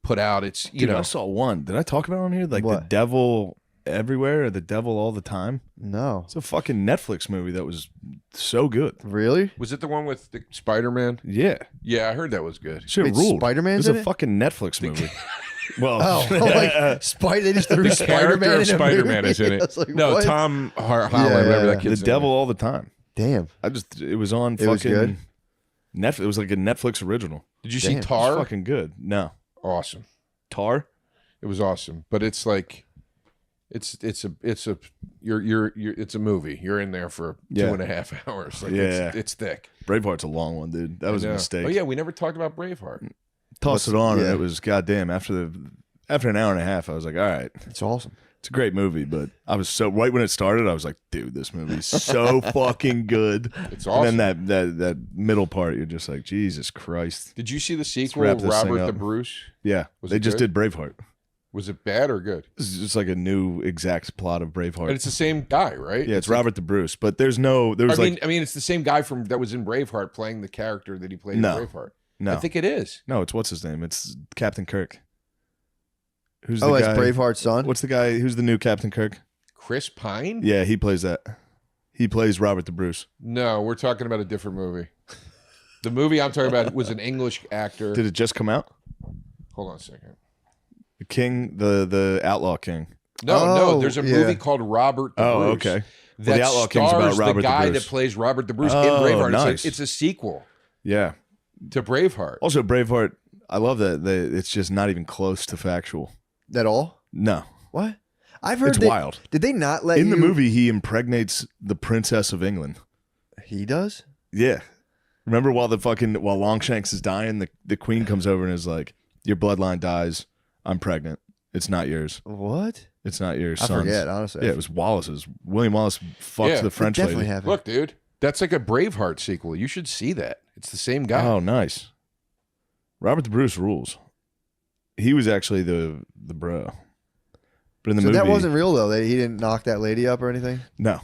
Speaker 3: put out. It's you
Speaker 1: Dude,
Speaker 3: know.
Speaker 1: I saw one. Did I talk about it on here? Like
Speaker 2: What?
Speaker 1: The Devil Everywhere or The Devil All the Time?
Speaker 2: No,
Speaker 1: It's a fucking Netflix movie that was so good.
Speaker 2: really.
Speaker 3: Was it the one with the Spider-Man?
Speaker 1: Yeah.
Speaker 3: Yeah, I heard that was good.
Speaker 1: Shit
Speaker 2: Wait,
Speaker 1: ruled.
Speaker 2: Spider-Man's
Speaker 1: It
Speaker 2: in
Speaker 1: was a
Speaker 2: it?
Speaker 1: fucking Netflix movie. Well,
Speaker 2: Like Spider. They just threw
Speaker 3: The
Speaker 2: Spider-Man
Speaker 3: character
Speaker 2: in
Speaker 3: of
Speaker 2: a
Speaker 3: Spider-Man
Speaker 2: movie.
Speaker 3: is in
Speaker 2: I
Speaker 3: it.
Speaker 2: was like,
Speaker 3: No,
Speaker 2: what?
Speaker 3: Tom Holland,
Speaker 2: Yeah,
Speaker 3: whatever that
Speaker 2: yeah.
Speaker 3: kid's
Speaker 1: The Devil All the Time.
Speaker 2: Damn.
Speaker 1: It was on
Speaker 2: It was
Speaker 1: fucking
Speaker 2: good?
Speaker 1: Netflix. It was like a Netflix original.
Speaker 3: Did you
Speaker 2: Damn.
Speaker 3: see
Speaker 2: It's
Speaker 3: Tar?
Speaker 1: It's fucking good. No.
Speaker 3: Awesome.
Speaker 1: Tar?
Speaker 3: It was awesome, but it's like, it's a movie. You're in there for 2.5 hours. Like it's thick.
Speaker 1: Braveheart's a long one, dude. That was a
Speaker 3: I know.
Speaker 1: mistake.
Speaker 3: Oh yeah, we never talked about Braveheart.
Speaker 1: Tossed it on and
Speaker 2: yeah.
Speaker 1: it was goddamn after an hour and a half I was like, all right,
Speaker 2: It's awesome.
Speaker 1: it's a great movie, but I was so right when it started I was like, dude, this movie's so fucking good.
Speaker 3: It's awesome.
Speaker 1: And then that middle part you're just like, Jesus Christ.
Speaker 3: Did you see the sequel,
Speaker 1: wrap this thing
Speaker 3: Robert the
Speaker 1: up.
Speaker 3: Bruce?
Speaker 1: Yeah.
Speaker 3: Was
Speaker 1: They
Speaker 3: it
Speaker 1: just
Speaker 3: good?
Speaker 1: did Braveheart.
Speaker 3: Was it bad or good?
Speaker 1: This is just like a new exact plot of Braveheart.
Speaker 3: And it's the same guy, right?
Speaker 1: Yeah, it's
Speaker 3: like-
Speaker 1: Robert the Bruce, but there was
Speaker 3: I
Speaker 1: like
Speaker 3: mean, it's the same guy that was in Braveheart playing the character that he played
Speaker 1: No.
Speaker 3: in Braveheart.
Speaker 1: no.
Speaker 3: I think it is.
Speaker 1: No, it's what's his name? It's Captain Kirk. Who's
Speaker 2: Oh,
Speaker 1: the
Speaker 2: it's
Speaker 1: guy?
Speaker 2: Braveheart's son.
Speaker 1: What's the guy who's the new Captain Kirk?
Speaker 3: Chris Pine?
Speaker 1: Yeah, he plays that. He plays Robert the Bruce.
Speaker 3: No, we're talking about a different movie. The movie I'm talking about was an English actor.
Speaker 1: Did it just come out?
Speaker 3: Hold on a second.
Speaker 1: The King, the Outlaw King.
Speaker 3: No, there's a
Speaker 2: yeah.
Speaker 3: movie called Robert the
Speaker 1: Oh,
Speaker 3: Bruce.
Speaker 1: okay.
Speaker 3: That
Speaker 1: Well, the Outlaw King's
Speaker 3: stars
Speaker 1: about Robert
Speaker 3: the
Speaker 1: the
Speaker 3: guy
Speaker 1: Bruce.
Speaker 3: that plays Robert the Bruce in
Speaker 1: Oh,
Speaker 3: Braveheart.
Speaker 1: nice.
Speaker 3: It's a sequel
Speaker 1: Yeah.
Speaker 3: to Braveheart.
Speaker 1: Also, Braveheart. I love that it's just not even close to factual.
Speaker 2: That all?
Speaker 1: No,
Speaker 2: What? I've heard
Speaker 1: it's wild.
Speaker 2: Did they not let
Speaker 1: In the
Speaker 2: you-
Speaker 1: movie, he impregnates the Princess of England.
Speaker 2: He does.
Speaker 1: Yeah. Remember while Longshanks is dying, the Queen comes over and is like, "Your bloodline dies. I'm pregnant. It's not yours.
Speaker 2: What?
Speaker 1: It's not your
Speaker 2: I
Speaker 1: son's."
Speaker 2: forget. Honestly.
Speaker 1: Yeah, it was Wallace's. William Wallace fucked
Speaker 3: Yeah,
Speaker 1: the
Speaker 3: it
Speaker 1: French
Speaker 2: definitely
Speaker 1: lady.
Speaker 2: happened.
Speaker 3: Look, dude, that's like a Braveheart sequel. You should see that. It's the same guy.
Speaker 1: Oh, nice. Robert the Bruce rules. He was actually the bro. But in the
Speaker 2: So
Speaker 1: movie,
Speaker 2: that wasn't real though. He didn't knock that lady up or anything.
Speaker 1: no.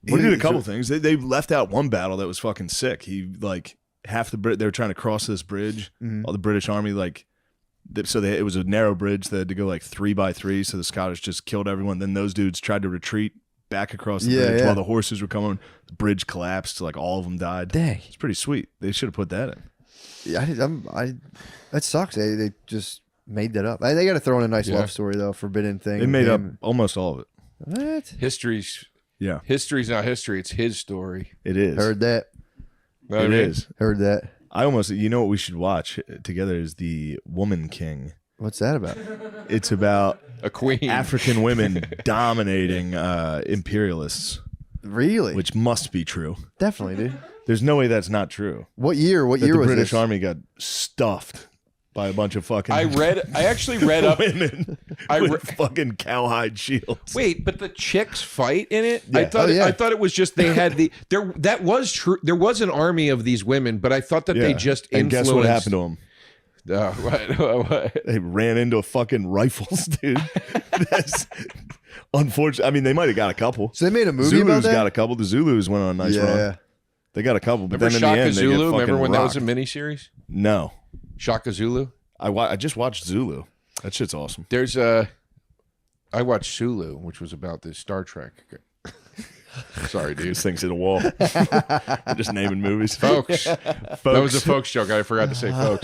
Speaker 1: He
Speaker 2: What
Speaker 1: did
Speaker 2: did
Speaker 1: a
Speaker 2: he-
Speaker 1: couple things. They left out one battle that was fucking sick. He like half the they were trying to cross this bridge.
Speaker 2: Mhm.
Speaker 1: All the British army it was a narrow bridge. They had to go like 3 by 3. So the Scottish just killed everyone. Then those dudes tried to retreat back across the
Speaker 2: Yeah,
Speaker 1: bridge
Speaker 2: yeah.
Speaker 1: while the horses were coming. The bridge collapsed. Like all of them died.
Speaker 2: Dang.
Speaker 1: It's pretty sweet. They should have put that in.
Speaker 2: Yeah, that sucks. They just made that up. They got to throw in a nice
Speaker 3: Yeah.
Speaker 2: love story though. Forbidden thing.
Speaker 1: They made up
Speaker 2: Him-
Speaker 1: almost all of it.
Speaker 2: What?
Speaker 3: History's
Speaker 1: Yeah,
Speaker 3: not history. It's his story.
Speaker 1: it is.
Speaker 2: Heard that.
Speaker 3: Know what I
Speaker 1: It
Speaker 3: mean?
Speaker 1: is.
Speaker 2: Heard that.
Speaker 1: I almost, you know what we should watch together is The Woman King.
Speaker 2: What's that about?
Speaker 1: It's about
Speaker 3: A queen.
Speaker 1: African women dominating imperialists,
Speaker 2: Really?
Speaker 1: which must be true.
Speaker 2: Definitely, dude.
Speaker 1: There's no way that's not true.
Speaker 2: What year? What
Speaker 1: That
Speaker 2: year
Speaker 1: the
Speaker 2: was
Speaker 1: British
Speaker 2: this?
Speaker 1: Army got stuffed by a bunch of fucking
Speaker 3: I actually read up.
Speaker 1: women with fucking cowhide shields.
Speaker 3: Wait, but the chicks fight in it?
Speaker 1: Yeah.
Speaker 3: I thought it was just they had that was true. There was an army of these women, but I thought that they just
Speaker 1: and
Speaker 3: influenced.
Speaker 1: guess what happened to them?
Speaker 3: What?
Speaker 1: They ran into fucking rifles, dude. That's unfortunate. I mean, they might have got a couple.
Speaker 2: So they made a movie
Speaker 1: Zulus
Speaker 2: about that?
Speaker 1: got a couple. The Zulus went on a nice run.
Speaker 2: Yeah.
Speaker 1: They got a couple, but
Speaker 3: Remember
Speaker 1: then in
Speaker 3: Shaka
Speaker 1: the end,
Speaker 3: Zulu?
Speaker 1: they get
Speaker 3: Remember when that was
Speaker 1: rocked.
Speaker 3: a miniseries?
Speaker 1: No,
Speaker 3: Shaka Zulu.
Speaker 1: I just watched Zulu. That shit's awesome.
Speaker 3: There's I watched Sulu, which was about this Star Trek. Sorry, dude.
Speaker 1: These things hit a wall. I'm just naming movies,
Speaker 3: Folks. That was a folks joke. I forgot to say folks.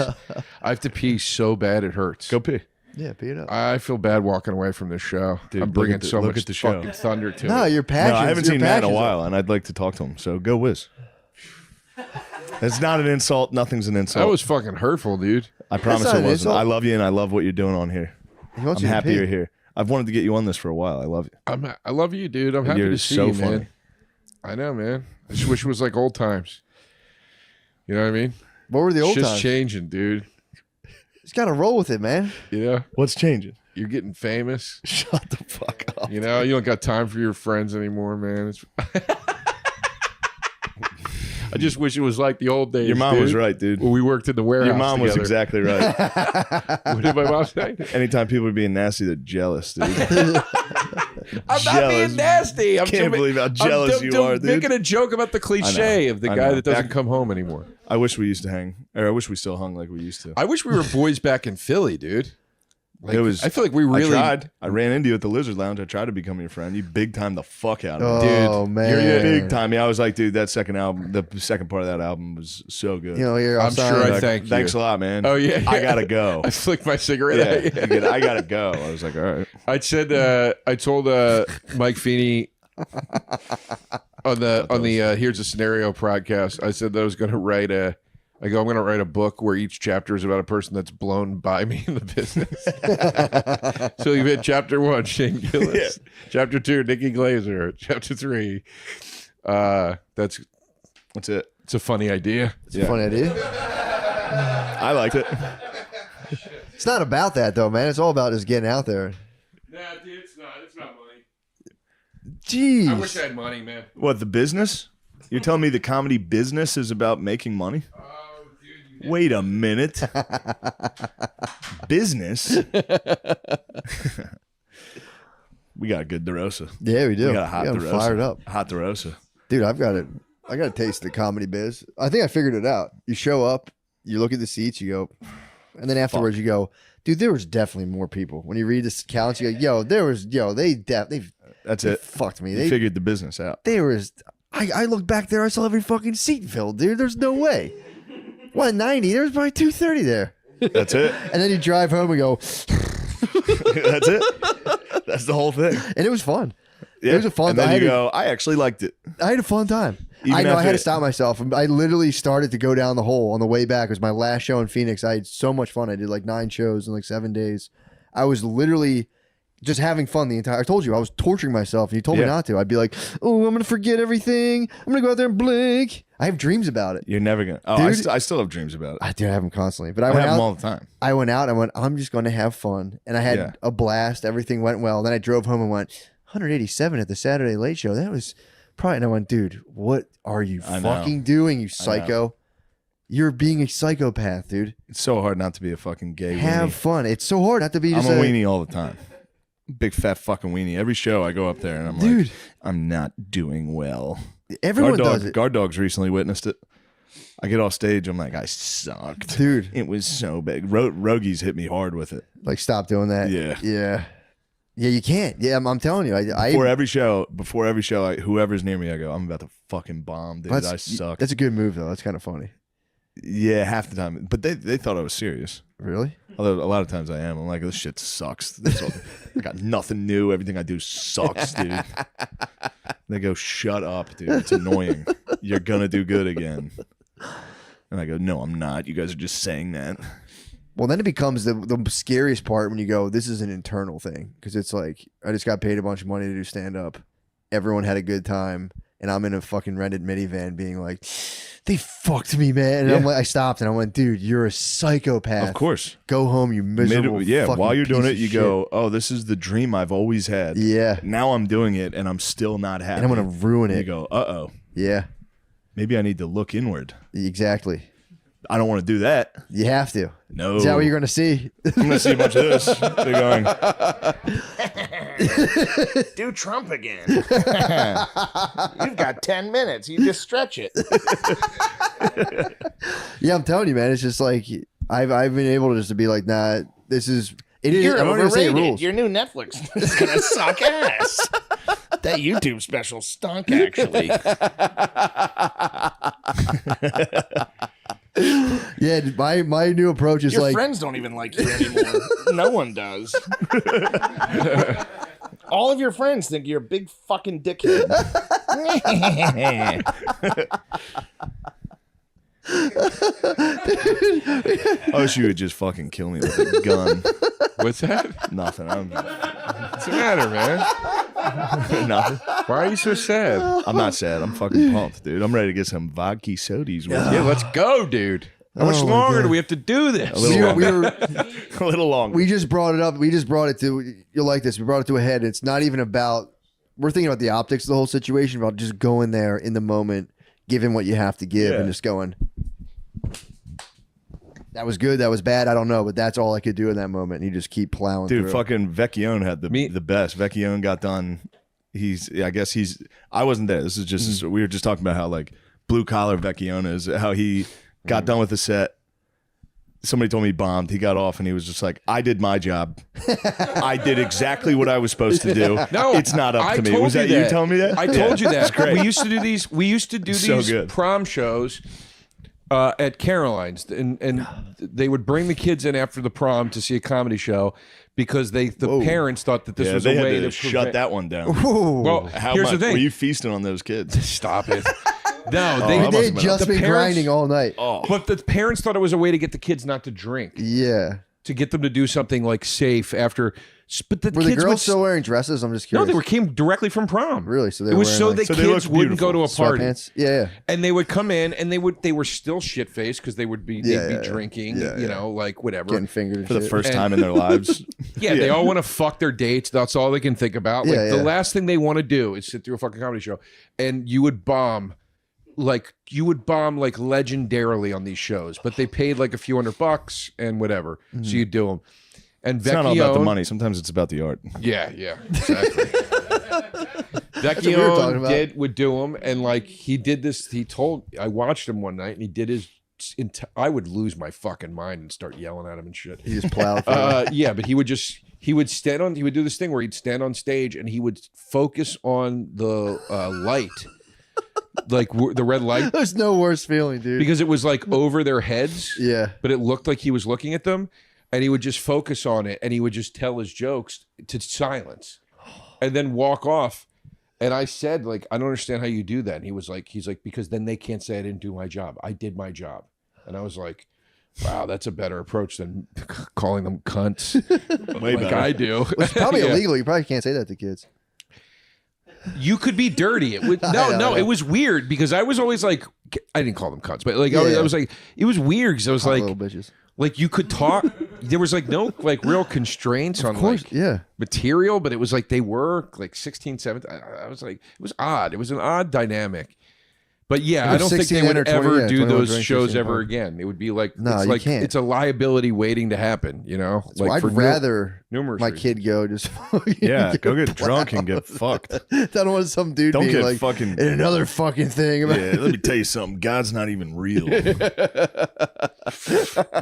Speaker 3: I have to pee so bad it hurts.
Speaker 1: Go pee.
Speaker 2: Yeah, beat it up.
Speaker 3: I feel bad walking away from this show.
Speaker 1: Dude,
Speaker 3: I'm
Speaker 1: look
Speaker 3: bringing
Speaker 1: at the-
Speaker 3: so
Speaker 1: look
Speaker 3: much
Speaker 1: at the show.
Speaker 3: fucking thunder to
Speaker 2: No,
Speaker 3: it.
Speaker 2: your passion.
Speaker 1: No, I haven't seen Matt in a while, and I'd like to talk to him. So go whiz. It's not an insult. Nothing's an insult.
Speaker 3: That was fucking hurtful, dude.
Speaker 1: I promise
Speaker 2: not
Speaker 1: it
Speaker 2: an
Speaker 1: wasn't.
Speaker 2: insult.
Speaker 1: I love you, and I love what you're doing on here.
Speaker 2: He wants
Speaker 1: I'm
Speaker 2: you to
Speaker 1: happy
Speaker 2: pee.
Speaker 1: you're here. I've wanted to get you on this for a while. I love you.
Speaker 3: I love you, dude. I'm happy
Speaker 1: You're
Speaker 3: to see
Speaker 1: so
Speaker 3: you,
Speaker 1: funny.
Speaker 3: man. I know, man. I just wish it was like old times. You know what I mean?
Speaker 2: What were the old
Speaker 3: Shit's
Speaker 2: times?
Speaker 3: changing, dude.
Speaker 2: Just got to roll with it, man.
Speaker 3: You know?
Speaker 1: What's changing?
Speaker 3: You're getting famous.
Speaker 1: Shut the fuck up.
Speaker 3: You know, you don't got time for your friends anymore, man. I just wish it was like the old days.
Speaker 1: Your mom
Speaker 3: dude,
Speaker 1: was right, dude.
Speaker 3: when we worked in the warehouse.
Speaker 1: Your mom was
Speaker 3: together.
Speaker 1: exactly right.
Speaker 3: What did my mom say?
Speaker 1: Anytime people are being nasty, they're jealous, dude.
Speaker 3: I'm not
Speaker 1: Jealous.
Speaker 3: being nasty. I'm
Speaker 1: Can't believe how jealous you are, dude.
Speaker 3: Making a joke about the cliche of the
Speaker 1: I
Speaker 3: guy
Speaker 1: know.
Speaker 3: that doesn't come home anymore.
Speaker 1: I wish we used to hang, or I wish we still hung like we used to.
Speaker 3: I wish we were boys back in Philly, dude. Like,
Speaker 1: It was-
Speaker 3: I feel like we really
Speaker 1: I tried. I ran into you at the Lizard Lounge. I tried to become your friend. You big time the fuck out of me.
Speaker 2: Oh, man.
Speaker 1: You're big time. Yeah, I was like, dude, that second album, the second part of that album was so good.
Speaker 2: You know, you're
Speaker 3: I'm
Speaker 2: outside.
Speaker 3: sure I
Speaker 1: Like,
Speaker 3: thank you.
Speaker 1: Thanks a lot, man.
Speaker 3: Oh yeah,
Speaker 1: I gotta go.
Speaker 3: I flicked my cigarette.
Speaker 1: Yeah,
Speaker 3: at you.
Speaker 1: you get- I gotta go. I was like, all right.
Speaker 3: I said I told Mike Feeney on the Here's a Scenario podcast. I said that I was going to write I'm going to write a book where each chapter is about a person that's blown by me in the business. So you've had chapter 1, Shane Gillis. Chapter 2, Nikki Glazer. Chapter 3. That's
Speaker 1: it.
Speaker 3: It's a funny idea.
Speaker 2: It's a funny idea.
Speaker 1: I liked it.
Speaker 2: It's not about that, though, man. It's all about just getting out there.
Speaker 3: Nah, dude, it's not. It's not money.
Speaker 2: Jeez.
Speaker 3: I wish I had money, man.
Speaker 1: What, the business? You're telling me the comedy business is about making money?
Speaker 3: Oh, dude.
Speaker 1: Wait a minute. Business? We got a good DeRosa.
Speaker 2: Yeah, we do.
Speaker 1: We got a hot
Speaker 2: We got 'em
Speaker 1: DeRosa.
Speaker 2: fired up.
Speaker 1: Hot DeRosa.
Speaker 2: Dude, I got to taste the comedy biz. I think I figured it out. You show up, you look at the seats, you go, and then afterwards you go, dude, there was definitely more people. When you read the counts, you go, they
Speaker 1: That's it.
Speaker 2: fucked me.
Speaker 1: You
Speaker 2: They
Speaker 1: figured the business out.
Speaker 2: I look back there, I saw every fucking seat filled, dude. There's no way. 190, there was probably 230 there.
Speaker 1: That's it.
Speaker 2: And then you drive home and go,
Speaker 1: That's it. That's the whole thing.
Speaker 2: and it was fun.
Speaker 1: Yeah.
Speaker 2: It was a fun
Speaker 1: And then
Speaker 2: time.
Speaker 1: you go, I actually liked it.
Speaker 2: I had a fun time.
Speaker 1: Even
Speaker 2: I know I had to
Speaker 1: after-
Speaker 2: stop myself. I literally started to go down the hole on the way back. It was my last show in Phoenix. I had so much fun. I did like 9 shows in like 7 days. I was literally just having fun the entire. I told you I was torturing myself, and you told me
Speaker 1: Yeah.
Speaker 2: not to. I'd be like, "Oh, I'm gonna forget everything. I'm gonna go out there and blink." I have dreams about it.
Speaker 1: You're never going to. Oh,
Speaker 2: Dude.
Speaker 1: I still have dreams about it.
Speaker 2: I do have them constantly, but I
Speaker 1: I
Speaker 2: went
Speaker 1: have them
Speaker 2: out.
Speaker 1: all the time.
Speaker 2: I went out. I went. I'm just going to have fun, and I had
Speaker 1: Yeah.
Speaker 2: a blast. Everything went well. Then I drove home and went 187 at the Saturday Late Show. That was probably. And I went, dude, what are you
Speaker 1: I know.
Speaker 2: fucking doing, you psycho? You're being a psychopath, dude.
Speaker 1: It's so hard not to be a fucking gay
Speaker 2: Have
Speaker 1: weenie.
Speaker 2: fun. It's so hard not to be
Speaker 1: I'm
Speaker 2: just
Speaker 1: a weenie all the time. Big fat fucking weenie. Every show I go up there and I'm
Speaker 2: Dude.
Speaker 1: like, I'm not doing well.
Speaker 2: Everyone
Speaker 1: Guard
Speaker 2: does it,
Speaker 1: Dog's recently witnessed it. I get off stage, I'm like, I sucked.
Speaker 2: dude.
Speaker 1: It was so big. Rogies hit me hard with it.
Speaker 2: Like, stop doing that.
Speaker 1: Yeah.
Speaker 2: yeah. You can't. Yeah, I'm telling you.
Speaker 1: Before every show, whoever's near me, I go, I'm about to fucking bomb, dude. I suck.
Speaker 2: That's a good move, though. That's kind of funny.
Speaker 1: Yeah, half the time. But they thought I was serious.
Speaker 2: Really?
Speaker 1: Although a lot of times I am. I'm like, this shit sucks. I got nothing new. Everything I do sucks, dude. They go, shut up, dude. It's annoying. You're gonna do good again. And I go, no, I'm not. You guys are just saying that.
Speaker 2: Well, then it becomes the scariest part when you go, this is an internal thing. Because it's like, I just got paid a bunch of money to do stand-up. Everyone had a good time. and I'm in a fucking rented minivan being like, they fucked me, man. And I stopped and I went, dude, you're a psychopath.
Speaker 1: Of course.
Speaker 2: Go home, you miserable fucking
Speaker 1: while you're doing
Speaker 2: piece
Speaker 1: it,
Speaker 2: of
Speaker 1: you
Speaker 2: shit.
Speaker 1: go, oh, this is the dream I've always had.
Speaker 2: Yeah.
Speaker 1: Now I'm doing it and I'm still not happy.
Speaker 2: And I'm going to ruin
Speaker 1: And
Speaker 2: it.
Speaker 1: you go, uh-oh.
Speaker 2: Yeah,
Speaker 1: Maybe I need to look inward.
Speaker 2: exactly.
Speaker 1: I don't want to do that.
Speaker 2: You have to.
Speaker 1: No.
Speaker 2: Is that what you're going to see?
Speaker 1: I'm going to see a bunch of this. They're going,
Speaker 4: Do Trump again. You've got 10 minutes. You just stretch it.
Speaker 2: Yeah, I'm telling you, man. It's just like I've been able to just to be like, nah, this is it is.
Speaker 4: You're
Speaker 2: I'm not gonna say
Speaker 4: overrated.
Speaker 2: rules.
Speaker 4: Your new Netflix is gonna suck ass. That YouTube special stunk, actually.
Speaker 2: Yeah, my new approach is
Speaker 4: Your
Speaker 2: like
Speaker 4: friends don't even like you anymore. No one does. All of your friends think you're a big fucking dickhead.
Speaker 1: I wish you would just fucking kill me with a gun.
Speaker 3: What's that?
Speaker 1: Nothing.
Speaker 3: What's the matter, man?
Speaker 1: Nothing.
Speaker 3: Why are you so sad?
Speaker 1: I'm not sad. I'm fucking pumped, dude. I'm ready to get some vodka sodies with
Speaker 3: Yeah, let's go, dude. How much
Speaker 2: Oh, my
Speaker 3: longer
Speaker 2: God.
Speaker 3: do we have to do this?
Speaker 1: A little
Speaker 2: we
Speaker 1: longer.
Speaker 2: were
Speaker 1: a little longer.
Speaker 2: we just brought it up. We just brought it to you'll like this. We brought it to a head. It's not even about. We're thinking about the optics of the whole situation, about just going there in the moment, giving what you have to give,
Speaker 1: Yeah.
Speaker 2: and just going. That was good. That was bad. I don't know, but that's all I could do in that moment. And you just keep plowing
Speaker 1: Dude,
Speaker 2: through.
Speaker 1: fucking Vecchione had the best. Vecchione got done. I wasn't there. This is just we were just talking about how like blue collar Vecchione is, how he got done with the set. Somebody told me he bombed. He got off and he was just like, I did my job. I did exactly what I was supposed to do.
Speaker 3: No,
Speaker 1: it's not up
Speaker 3: I
Speaker 1: to me.
Speaker 3: told
Speaker 1: Was that you telling me that?
Speaker 3: I told you that.
Speaker 1: It's great.
Speaker 3: We used to do these. We used to do
Speaker 1: So
Speaker 3: these
Speaker 1: good.
Speaker 3: prom shows at Caroline's, and they would bring the kids in after the prom to see a comedy show because the parents thought that this
Speaker 1: Yeah,
Speaker 3: was
Speaker 1: they
Speaker 3: a
Speaker 1: had
Speaker 3: way
Speaker 1: to
Speaker 3: to
Speaker 1: shut
Speaker 3: prevent-
Speaker 1: that one down.
Speaker 3: Well,
Speaker 1: How
Speaker 3: here's
Speaker 1: much
Speaker 3: the thing.
Speaker 1: were you feasting on those kids?
Speaker 3: Stop it. No,
Speaker 1: Oh,
Speaker 3: they
Speaker 1: I must
Speaker 2: They
Speaker 1: have
Speaker 2: had
Speaker 1: been
Speaker 2: just
Speaker 3: the
Speaker 2: been
Speaker 3: parents-
Speaker 2: grinding all night.
Speaker 1: Oh,
Speaker 3: But the parents thought it was a way to get the kids not to drink,
Speaker 2: Yeah.
Speaker 3: to get them to do something like safe after. But the
Speaker 2: Were the
Speaker 3: kids
Speaker 2: girls
Speaker 3: would
Speaker 2: still wearing dresses? I'm just
Speaker 3: no,
Speaker 2: curious.
Speaker 3: they came directly from prom.
Speaker 2: Really? So they
Speaker 3: it
Speaker 2: were
Speaker 3: was
Speaker 2: wearing,
Speaker 3: so
Speaker 2: like,
Speaker 3: the
Speaker 1: So they
Speaker 3: kids
Speaker 1: looked
Speaker 3: wouldn't go to a party,
Speaker 2: sweatpants. Yeah.
Speaker 3: and they would come in and they were still shit faced because they'd be drinking,
Speaker 2: Yeah,
Speaker 3: you
Speaker 2: yeah.
Speaker 3: know, like whatever.
Speaker 2: Getting fingered and
Speaker 1: for the
Speaker 2: shit.
Speaker 1: first
Speaker 3: And-
Speaker 1: time in their lives.
Speaker 3: Yeah, they all want to fuck their dates. That's all they can think about. Like
Speaker 2: Yeah,
Speaker 3: the
Speaker 2: yeah.
Speaker 3: last thing they want to do is sit through a fucking comedy show. And you would bomb legendarily on these shows, but they paid like a few $100 and whatever. So you do them. And
Speaker 1: It's not all about the
Speaker 3: Vecchione-
Speaker 1: money. Sometimes it's about the art.
Speaker 3: Yeah, exactly.
Speaker 2: what we were talking about.
Speaker 3: would do them, and like he did this. I watched him one night, and he did his. I would lose my fucking mind and start yelling at him and shit.
Speaker 2: He just plowed through.
Speaker 3: Yeah, but he would do this thing where he'd stand on stage and he would focus on the light, like the red light,
Speaker 2: There's no worse feeling, dude.
Speaker 3: because it was like over their heads,
Speaker 2: Yeah.
Speaker 3: but it looked like he was looking at them, and he would just focus on it and he would just tell his jokes to silence and then walk off. And I said, like, I don't understand how you do that. And he's like, because then they can't say I didn't do my job. I did my job. And I was like, wow, that's a better approach than calling them cunts
Speaker 1: Way
Speaker 3: like
Speaker 1: better.
Speaker 3: I do.
Speaker 2: It's probably
Speaker 3: Yeah.
Speaker 2: illegal. You probably can't say that to kids.
Speaker 3: You could be dirty. It would no. It was weird because I was always like, I didn't call them cunts, but like I was like, it was weird because I was
Speaker 2: Hot
Speaker 3: like,
Speaker 2: little bitches.
Speaker 3: like you could talk. There was like no like real constraints on
Speaker 2: Of course.
Speaker 3: like
Speaker 2: Yeah.
Speaker 3: material, but it was like they were like 16, 17. I was like, it was odd. It was an odd dynamic. But yeah,
Speaker 2: If
Speaker 3: I
Speaker 2: it's
Speaker 3: don't think
Speaker 2: 16
Speaker 3: they would
Speaker 2: or 20,
Speaker 3: ever
Speaker 2: yeah,
Speaker 3: do
Speaker 2: 21
Speaker 3: those
Speaker 2: drinks,
Speaker 3: shows
Speaker 2: 16
Speaker 3: ever
Speaker 2: apart.
Speaker 3: again. It would be like
Speaker 2: No,
Speaker 3: it's
Speaker 2: you
Speaker 3: like
Speaker 2: can't.
Speaker 3: it's a liability waiting to happen. You know,
Speaker 2: So I'd
Speaker 3: for
Speaker 2: rather
Speaker 3: numerous
Speaker 2: my
Speaker 3: reasons.
Speaker 2: kid go just
Speaker 1: Yeah, go get drunk and get fucked.
Speaker 2: I don't want some dude
Speaker 1: Don't
Speaker 2: being
Speaker 1: get
Speaker 2: like
Speaker 1: fucking.
Speaker 2: and another fucking thing about
Speaker 1: Yeah, let me tell you something. God's not even real. You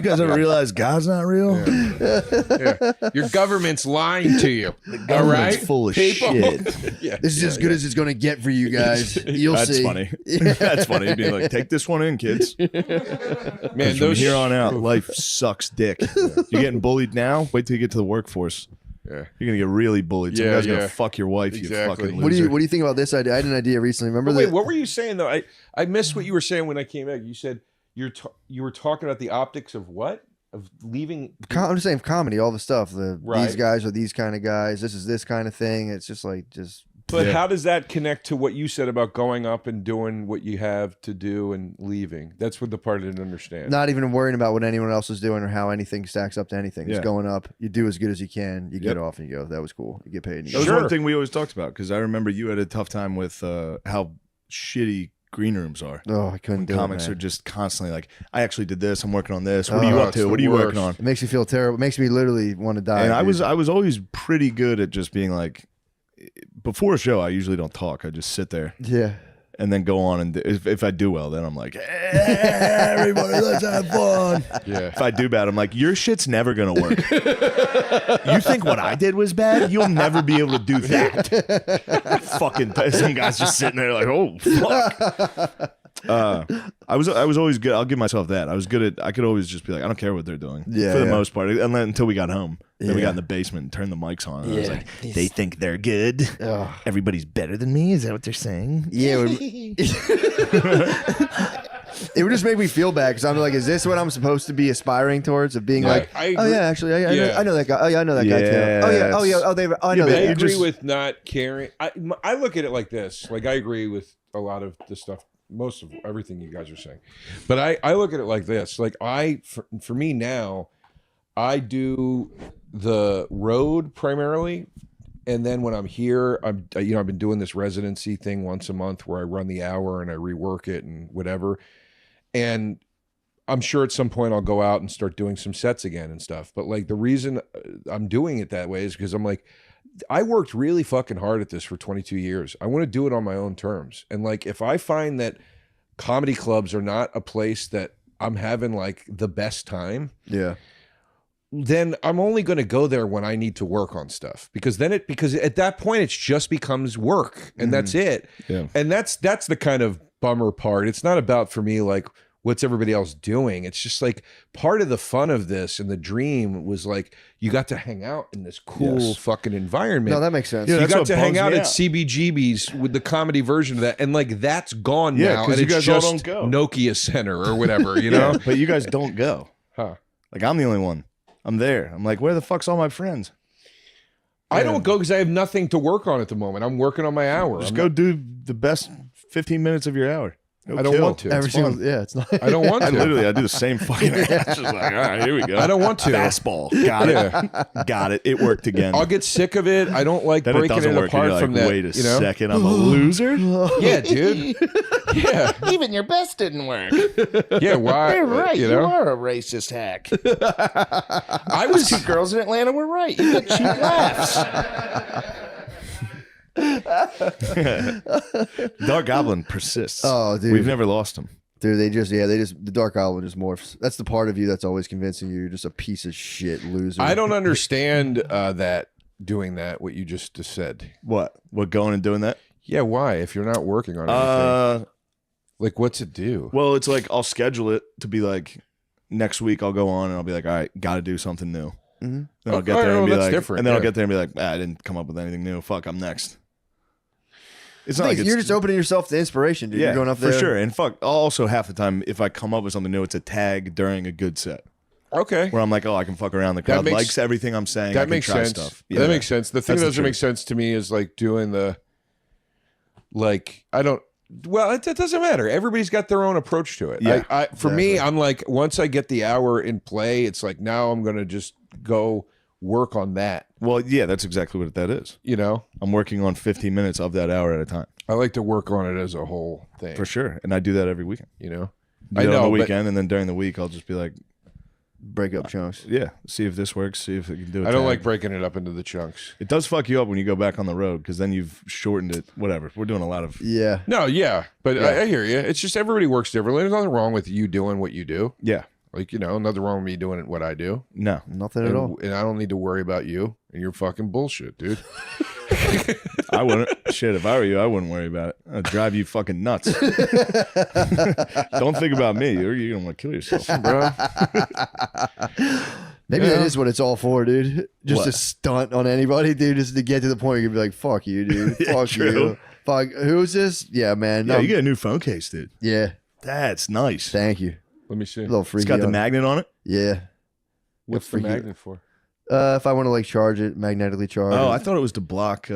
Speaker 1: guys ever realize God's not real?
Speaker 3: Yeah. Your government's lying to you. All
Speaker 1: Government's
Speaker 3: right,
Speaker 1: full of
Speaker 3: people.
Speaker 1: shit.
Speaker 3: Yeah.
Speaker 2: this is as good as it's gonna get for you guys. You'll
Speaker 1: That's
Speaker 2: see.
Speaker 1: funny. That's funny. Being like, take this one in, kids.
Speaker 3: Man,
Speaker 1: 'Cause from
Speaker 3: those
Speaker 1: here on out, life sucks dick. You're getting bullied now. Wait till you get to the workforce.
Speaker 3: Yeah.
Speaker 1: You're gonna get really bullied. Some
Speaker 3: Yeah,
Speaker 1: guy's
Speaker 3: yeah.
Speaker 1: gonna fuck your wife.
Speaker 3: Exactly.
Speaker 1: You fucking loser.
Speaker 2: What do you think about this idea? I had an idea recently. Remember
Speaker 3: But wait,
Speaker 2: that?
Speaker 3: what were you saying though? I missed what you were saying when I came back. You said you were talking about the optics of what? Of leaving.
Speaker 2: I'm just saying comedy, all the stuff.
Speaker 3: Right.
Speaker 2: These guys are these kind of guys. This is this kind of thing. It's just like just
Speaker 3: But how does that connect to what you said about going up and doing what you have to do and leaving? That's what the part I didn't understand.
Speaker 2: Not even worrying about what anyone else is doing or how anything stacks up to anything. Just
Speaker 1: Yeah.
Speaker 2: going up. You do as good as you can. You get off and you go. That was cool. You get paid. And you
Speaker 1: That was
Speaker 2: go.
Speaker 1: one thing we always talked about because I remember you had a tough time with how shitty green rooms are.
Speaker 2: Oh, I couldn't
Speaker 1: When
Speaker 2: do it,
Speaker 1: comics
Speaker 2: man.
Speaker 1: are just constantly like, I actually did this. I'm working on this. What are you
Speaker 2: Oh,
Speaker 1: up
Speaker 3: it's
Speaker 1: to?
Speaker 3: the
Speaker 1: What are you working
Speaker 3: worst.
Speaker 1: on?
Speaker 2: It makes me feel terrible. It makes me literally want to die.
Speaker 1: And I
Speaker 2: dude.
Speaker 1: was always pretty good at just being like, before a show, I usually don't talk. I just sit there
Speaker 2: Yeah.
Speaker 1: and then go on. And if I do well, then I'm like, hey, everybody, let's have fun.
Speaker 3: Yeah.
Speaker 1: If I do bad, I'm like, your shit's never going to work. You think what I did was bad? You'll never be able to do that. Fucking some guy's just sitting there like, oh, fuck. I was always good. I'll give myself that. I could always just be like, I don't care what they're doing.
Speaker 2: Yeah,
Speaker 1: For the
Speaker 2: yeah.
Speaker 1: most part. And then until we got home. Then we
Speaker 2: Yeah.
Speaker 1: got in the basement and turned the mics on. And I was
Speaker 2: Yeah.
Speaker 1: like, they think they're good.
Speaker 2: Ugh.
Speaker 1: Everybody's better than me. Is that what they're saying?
Speaker 2: Yeah. It would just make me feel bad because I'm like, is this what I'm supposed to be aspiring towards? Of being
Speaker 3: Yeah,
Speaker 2: like,
Speaker 3: I
Speaker 2: oh
Speaker 3: agree.
Speaker 2: yeah, actually, I
Speaker 3: Yeah.
Speaker 2: know that guy. Oh yeah, I know that guy too. Oh yeah, oh yeah, oh they. Oh, I know
Speaker 1: Yeah,
Speaker 2: that.
Speaker 3: I
Speaker 1: you
Speaker 3: agree
Speaker 1: just-
Speaker 3: with not caring. I look at it like this. Like I agree with a lot of the stuff, most of everything you guys are saying. But I look at it like this. Like for me now, I do the road primarily. And then when I'm here, I've been doing this residency thing once a month where I run the hour and I rework it and whatever. And I'm sure at some point I'll go out and start doing some sets again and stuff. But like the reason I'm doing it that way is because I'm like, I worked really fucking hard at this for 22 years. I want to do it on my own terms. And like, if I find that comedy clubs are not a place that I'm having like the best time,
Speaker 2: Yeah.
Speaker 3: then I'm only going to go there when I need to work on stuff because at that point it just becomes work and that's it.
Speaker 1: Yeah.
Speaker 3: And that's the kind of bummer part. It's not about for me like what's everybody else doing. It's just like part of the fun of this and the dream was like you got to hang out in this cool fucking environment.
Speaker 2: No, that makes sense.
Speaker 1: Yeah,
Speaker 3: You
Speaker 1: that's
Speaker 3: got
Speaker 1: what
Speaker 3: to hang
Speaker 1: bums
Speaker 3: out
Speaker 1: me
Speaker 3: at
Speaker 1: out.
Speaker 3: CBGB's with the comedy version of that, and like that's gone
Speaker 1: Yeah,
Speaker 3: now,
Speaker 1: 'cause
Speaker 3: and
Speaker 1: you
Speaker 3: it's
Speaker 1: guys all
Speaker 3: just
Speaker 1: don't go.
Speaker 3: Nokia Center or whatever, you know?
Speaker 1: But you guys don't go.
Speaker 3: Huh.
Speaker 1: Like, I'm the only one. I'm there. I'm like, where the fuck's all my friends?
Speaker 3: I don't go because I have nothing to work on at the moment. I'm working on my hour.
Speaker 1: Just
Speaker 3: I'm
Speaker 1: go
Speaker 3: not-
Speaker 1: do the best 15 minutes of your hour. Go
Speaker 3: I don't
Speaker 1: kill.
Speaker 3: want to.
Speaker 2: Every
Speaker 1: It's
Speaker 2: single,
Speaker 1: fun.
Speaker 2: yeah, it's not.
Speaker 3: I don't want
Speaker 1: I
Speaker 3: to.
Speaker 1: do the same fucking ass. Just like, all right, here we go.
Speaker 3: I don't want to.
Speaker 1: Fastball. Got it. Got it. It worked again.
Speaker 3: I'll get sick of it. I don't like
Speaker 1: Then it
Speaker 3: breaking
Speaker 1: doesn't
Speaker 3: it
Speaker 1: work. And
Speaker 3: apart
Speaker 1: you're
Speaker 3: from
Speaker 1: like,
Speaker 3: that.
Speaker 1: wait a
Speaker 3: you know?
Speaker 1: second, I'm a loser?
Speaker 3: Yeah, dude. Yeah.
Speaker 4: Even your best didn't work.
Speaker 3: Yeah. Why?
Speaker 4: You're right.
Speaker 3: You
Speaker 4: You,
Speaker 3: know.
Speaker 4: are a racist hack.
Speaker 3: I was.
Speaker 4: Two girls in Atlanta were right. You get cheap laughs.
Speaker 1: Dark Goblin persists.
Speaker 2: Oh, dude.
Speaker 1: We've never lost him.
Speaker 2: Dude, the Dark Goblin just morphs. That's the part of you that's always convincing you you're just a piece of shit loser.
Speaker 3: I don't understand that doing that. What you just said.
Speaker 1: What? What, going and doing that?
Speaker 3: Yeah. Why? If you're not working on anything, like, what's it do?
Speaker 1: Well, it's like I'll schedule it to be like next week I'll go on and I'll be like, all right, got to do something new.
Speaker 2: Mhm.
Speaker 1: Then I'll get
Speaker 3: Okay,
Speaker 1: there and
Speaker 3: well,
Speaker 1: be
Speaker 3: that's
Speaker 1: like,
Speaker 3: different,
Speaker 1: and then I'll
Speaker 3: yeah.
Speaker 1: get there and be like, I didn't come up with anything new. Fuck, I'm next. It's
Speaker 2: I
Speaker 1: not
Speaker 2: think
Speaker 1: like
Speaker 2: you're
Speaker 1: it's,
Speaker 2: just opening yourself to inspiration, dude.
Speaker 1: yeah,
Speaker 2: You're going up there.
Speaker 1: for sure. And fuck, also half the time if I come up with something new, it's a tag during a good set
Speaker 3: Okay.
Speaker 1: where I'm like, oh, I can fuck around. The crowd
Speaker 3: makes-
Speaker 1: likes everything I'm saying. I
Speaker 3: That
Speaker 1: can
Speaker 3: makes
Speaker 1: try
Speaker 3: sense.
Speaker 1: stuff.
Speaker 3: That makes sense. The thing
Speaker 1: That's
Speaker 3: that
Speaker 1: the
Speaker 3: doesn't make
Speaker 1: truth.
Speaker 3: sense to me is like doing the, like, I don't, well, it doesn't matter. Everybody's got their own approach to it.
Speaker 1: Yeah,
Speaker 3: For me, I'm like, once I get the hour in play, it's like, now I'm going to just go work on that,
Speaker 1: Well, yeah, that's exactly what that is.
Speaker 3: you know?
Speaker 1: I'm working on 15 minutes of that hour at a time.
Speaker 3: I like to work on it as a whole thing,
Speaker 1: For sure. And I do that every weekend.
Speaker 3: you know?
Speaker 1: Do
Speaker 3: I
Speaker 1: it on
Speaker 3: know,
Speaker 1: the
Speaker 3: but-
Speaker 1: weekend, and then during the week, I'll just be like,
Speaker 2: Break up chunks.
Speaker 1: yeah, see if this works, see if it can do it.
Speaker 3: I don't like breaking it up into the chunks.
Speaker 1: It does fuck you up when you go back on the road because then you've shortened it. Whatever. We're doing a lot of.
Speaker 2: Yeah.
Speaker 3: No, yeah, but I hear you. It's just everybody works differently. There's nothing wrong with you doing what you do.
Speaker 1: Yeah.
Speaker 3: Like, you know, nothing wrong with me doing what I do.
Speaker 1: No.
Speaker 2: Nothing at all.
Speaker 3: And I don't need to worry about you and your fucking bullshit, dude.
Speaker 1: I wouldn't. Shit, if I were you, I wouldn't worry about it. I'd drive you fucking nuts. Don't think about me. You're going to want to kill yourself.
Speaker 3: Bro.
Speaker 2: Maybe that is what it's all for, dude. Just
Speaker 1: What?
Speaker 2: to stunt on anybody, dude. Just to get to the point where you'd be like, "Fuck you, dude.
Speaker 1: Yeah,
Speaker 2: Fuck
Speaker 1: true.
Speaker 2: you. Fuck. Who's this? Yeah, man.
Speaker 1: Yeah,
Speaker 2: No,
Speaker 1: you get a new phone case, dude.
Speaker 2: yeah.
Speaker 1: That's nice.
Speaker 2: Thank you.
Speaker 3: Let me see.
Speaker 2: A little freaky.
Speaker 1: It's got the
Speaker 2: on it.
Speaker 1: magnet on it.
Speaker 2: Yeah.
Speaker 3: What's the
Speaker 2: freaky.
Speaker 3: magnet for?
Speaker 2: If I want to like charge it, magnetically charge.
Speaker 1: Oh, I
Speaker 2: it.
Speaker 1: thought it was to block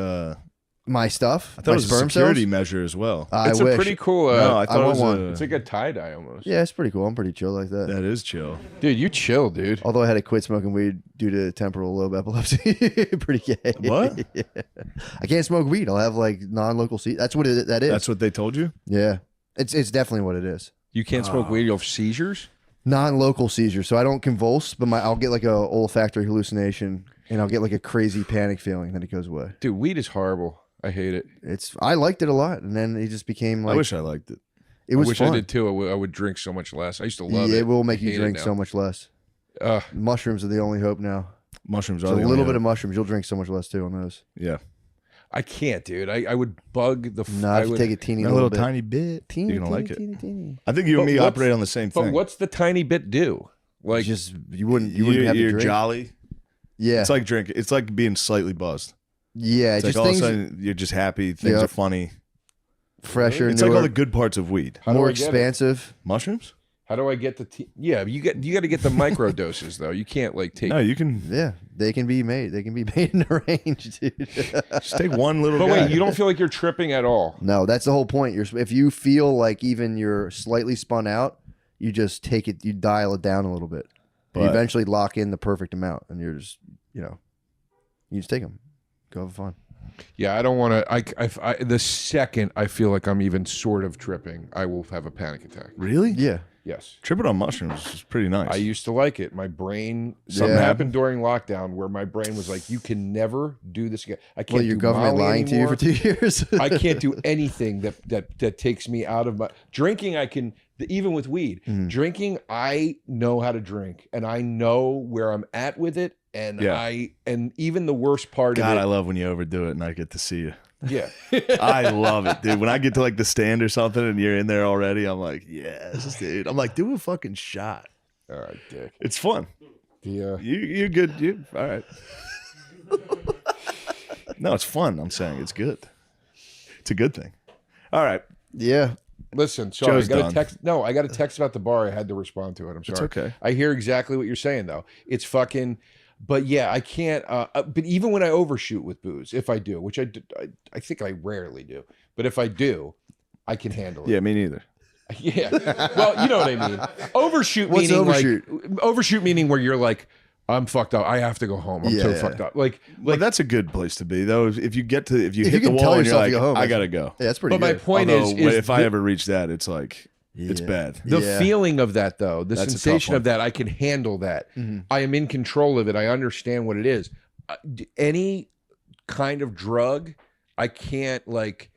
Speaker 2: My stuff.
Speaker 1: I thought
Speaker 2: my
Speaker 1: it was a
Speaker 2: sperm
Speaker 1: security
Speaker 2: cells.
Speaker 1: measure as well.
Speaker 2: I
Speaker 3: It's
Speaker 2: wish.
Speaker 3: a pretty cool.
Speaker 1: No, I thought it
Speaker 2: want
Speaker 1: was
Speaker 2: one.
Speaker 3: it's like a tie dye almost.
Speaker 2: Yeah, it's pretty cool. I'm pretty chill like that.
Speaker 1: that is chill.
Speaker 3: Dude, you chill, dude.
Speaker 2: Although I had to quit smoking weed due to temporal lobe epilepsy. Pretty gay.
Speaker 1: What?
Speaker 2: Yeah. I can't smoke weed. I'll have like non-local seizures. That's what that is.
Speaker 1: That's what they told you?
Speaker 2: Yeah. It's definitely what it is.
Speaker 3: You can't smoke weed. You'll have seizures.
Speaker 2: Non-local seizures. So I don't convulse, but I'll get like a olfactory hallucination and I'll get like a crazy panic feeling, then it goes away.
Speaker 3: Dude, weed is horrible. I hate it.
Speaker 2: I liked it a lot, and then it just became like
Speaker 1: I wish I liked it.
Speaker 2: it was
Speaker 3: I wish
Speaker 2: fun.
Speaker 3: I did too. I would drink so much less. I used to love it.
Speaker 2: It will make
Speaker 3: I
Speaker 2: you
Speaker 3: hate it
Speaker 2: drink
Speaker 3: now.
Speaker 2: so much less.
Speaker 3: Ugh.
Speaker 2: Mushrooms are the only hope now.
Speaker 1: Mushrooms are
Speaker 2: So a
Speaker 1: the
Speaker 2: little
Speaker 1: only
Speaker 2: bit of
Speaker 1: hope.
Speaker 2: mushrooms, you'll drink so much less too on those.
Speaker 1: Yeah.
Speaker 3: I can't, dude. I would bug the.
Speaker 2: No, if you take a teeny
Speaker 1: A
Speaker 2: little
Speaker 1: little
Speaker 2: bit.
Speaker 1: tiny bit.
Speaker 2: Teeny,
Speaker 1: You're going to like
Speaker 2: teeny,
Speaker 1: it.
Speaker 2: teeny.
Speaker 1: I think you and
Speaker 3: But
Speaker 1: me
Speaker 3: what's-
Speaker 1: operate on the same
Speaker 3: But
Speaker 1: thing.
Speaker 3: what's the tiny bit do? Like,
Speaker 2: Just you wouldn't have to
Speaker 1: you're
Speaker 2: drink.
Speaker 1: jolly.
Speaker 2: Yeah,
Speaker 1: It's like drinking. It's like being slightly buzzed.
Speaker 2: yeah.
Speaker 1: It's
Speaker 2: Just
Speaker 1: like all of a
Speaker 2: things
Speaker 1: sudden you're just happy. Things
Speaker 2: Yep.
Speaker 1: are funny.
Speaker 2: fresher,
Speaker 1: It's like
Speaker 2: newer,
Speaker 1: all the good parts of weed.
Speaker 3: how do
Speaker 2: more
Speaker 3: I get it?
Speaker 2: expansive.
Speaker 1: Mushrooms?
Speaker 3: How do I get the? Yeah, you got to get the micro doses though. You can't like take.
Speaker 1: No, you can
Speaker 2: Yeah, they can be made. They can be made in a range, dude.
Speaker 1: just take one little
Speaker 3: But
Speaker 1: guy.
Speaker 3: wait, you don't feel like you're tripping at all.
Speaker 2: No, that's the whole point. If you feel like even you're slightly spun out, you just take it, you dial it down a little bit. And you
Speaker 1: But-
Speaker 2: eventually lock in the perfect amount, and you're just, you just take them, go have fun.
Speaker 3: Yeah, I don't want to. The second I feel like I'm even sort of tripping, I will have a panic attack.
Speaker 1: Really?
Speaker 2: Yeah,
Speaker 3: Yes.
Speaker 1: Tripping on mushrooms is pretty nice.
Speaker 3: I used to like it. My brain, something
Speaker 2: Yeah.
Speaker 3: happened during lockdown where my brain was like, "You can never do this again. I can't."
Speaker 2: well, your
Speaker 3: do
Speaker 2: government
Speaker 3: Molly
Speaker 2: lying
Speaker 3: anymore.
Speaker 2: to you for 2 years.
Speaker 3: I can't do anything that takes me out of my drinking. I can even with weed.
Speaker 2: Mhm.
Speaker 3: Drinking, I know how to drink, and I know where I'm at with it. And
Speaker 1: Yeah.
Speaker 3: and even the worst part
Speaker 1: God, I
Speaker 3: of
Speaker 1: love when you overdo it and I get to see you.
Speaker 3: it, yeah.
Speaker 1: I love it, dude. When I get to like the stand or something and you're in there already, I'm like, yes, dude. I'm like, do a fucking shot.
Speaker 3: All right, Dick.
Speaker 1: It's fun.
Speaker 3: Yeah.
Speaker 1: You're good. You all right? No, it's fun. I'm saying it's good. It's a good thing. All right.
Speaker 2: Yeah,
Speaker 3: Listen, sorry,
Speaker 1: Joe's
Speaker 3: I got
Speaker 1: done.
Speaker 3: a text. No, I got a text about the bar. I had to respond to it. I'm sorry.
Speaker 1: okay.
Speaker 3: I hear exactly what you're saying, though. It's fucking. But yeah, I can't. But even when I overshoot with booze, if I do, which I think I rarely do, but if I do, I can handle it.
Speaker 1: Yeah, me neither.
Speaker 3: Yeah. Well, you know what I mean. Overshoot
Speaker 2: What's
Speaker 3: meaning
Speaker 2: overshoot?
Speaker 3: like overshoot meaning where you're like, I'm fucked up. I have to go home. I'm so
Speaker 2: Yeah.
Speaker 3: fucked up. Like,
Speaker 1: Well, that's a good place to be, though. If you get to, if you
Speaker 2: If
Speaker 1: hit
Speaker 2: you
Speaker 1: the
Speaker 2: can
Speaker 1: wall
Speaker 2: tell
Speaker 1: and you're
Speaker 2: yourself
Speaker 1: like,
Speaker 2: you go home,
Speaker 1: I
Speaker 2: that's-
Speaker 1: gotta go.
Speaker 2: yeah, that's pretty
Speaker 3: but my
Speaker 2: good.
Speaker 3: point
Speaker 1: Although,
Speaker 3: is
Speaker 1: if I
Speaker 3: the-
Speaker 1: ever reach that, it's like, it's
Speaker 2: Yeah.
Speaker 1: bad.
Speaker 3: The
Speaker 2: Yeah.
Speaker 3: feeling of that, though, the
Speaker 1: That's a tough
Speaker 3: sensation
Speaker 1: one.
Speaker 3: of that, I can handle that.
Speaker 2: Mhm.
Speaker 3: I am in control of it. I understand what it is. Any kind of drug, I can't like.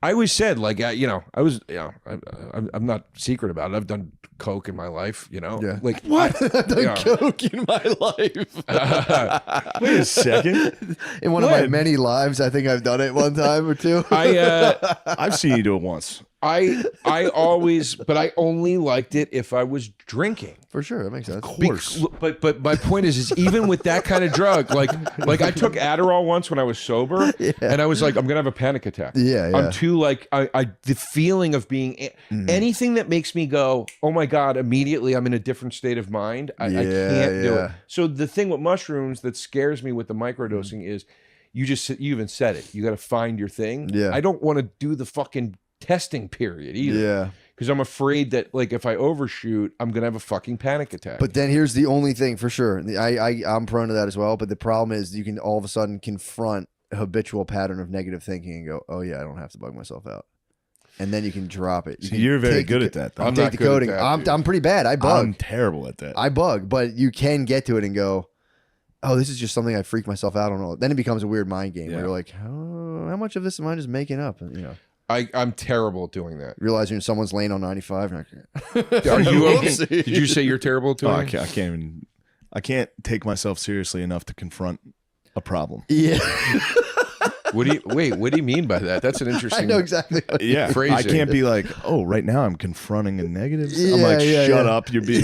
Speaker 3: I always said like I was I'm not secret about it. I've done coke in my life.
Speaker 2: Yeah.
Speaker 3: Like
Speaker 2: What? I've done
Speaker 3: yeah.
Speaker 2: coke in my life.
Speaker 1: Wait a second.
Speaker 2: In one of my
Speaker 1: When?
Speaker 2: many lives, I think I've done it one time or two.
Speaker 1: I've seen you do it once.
Speaker 3: I always, but I only liked it if I was drinking.
Speaker 2: For sure, that makes sense.
Speaker 3: But my point is even with that kind of drug, like I took Adderall once when I was sober, and I was like, I'm gonna have a panic attack.
Speaker 2: Yeah, yeah.
Speaker 3: I'm too like the feeling of being anything that makes me go, oh my god, immediately I'm in a different state of mind. I can't do
Speaker 2: yeah.
Speaker 3: it. So the thing with mushrooms that scares me with the microdosing is you even said it. You got to find your thing.
Speaker 2: Yeah.
Speaker 3: I don't want to do the fucking testing period either.
Speaker 2: Yeah.
Speaker 3: Because I'm afraid that like if I overshoot, I'm gonna have a fucking panic attack.
Speaker 2: But then here's the only thing for sure. I'm prone to that as well. But the problem is you can all of a sudden confront a habitual pattern of negative thinking and go, oh yeah, I don't have to bug myself out. And then you can drop it.
Speaker 1: So you're very good at that, though.
Speaker 3: I'm
Speaker 2: Take
Speaker 3: not
Speaker 2: the
Speaker 3: good at
Speaker 2: coding.
Speaker 3: that, dude.
Speaker 2: I'm pretty bad. I bug.
Speaker 1: I'm terrible at that.
Speaker 2: I bug, but you can get to it and go, oh, this is just something I freak myself out on. Then it becomes a weird mind game
Speaker 1: Yeah.
Speaker 2: where you're like, how much of this am I just making up? And,
Speaker 3: I'm terrible at doing that.
Speaker 2: realizing someone's laying on 95. And
Speaker 3: Are you
Speaker 2: We'll
Speaker 3: okay?
Speaker 2: see.
Speaker 3: Did you say you're terrible at
Speaker 1: Oh,
Speaker 3: doing it?
Speaker 1: I can't take myself seriously enough to confront a problem.
Speaker 2: yeah,
Speaker 3: What do you mean by that? That's an
Speaker 2: I
Speaker 3: interesting.
Speaker 2: know exactly. What
Speaker 1: Yeah,
Speaker 3: Phrasing.
Speaker 1: I can't be like, oh, right now I'm confronting a negative. I'm
Speaker 2: Yeah,
Speaker 1: like,
Speaker 2: yeah,
Speaker 1: shut
Speaker 2: yeah.
Speaker 1: up, you're being.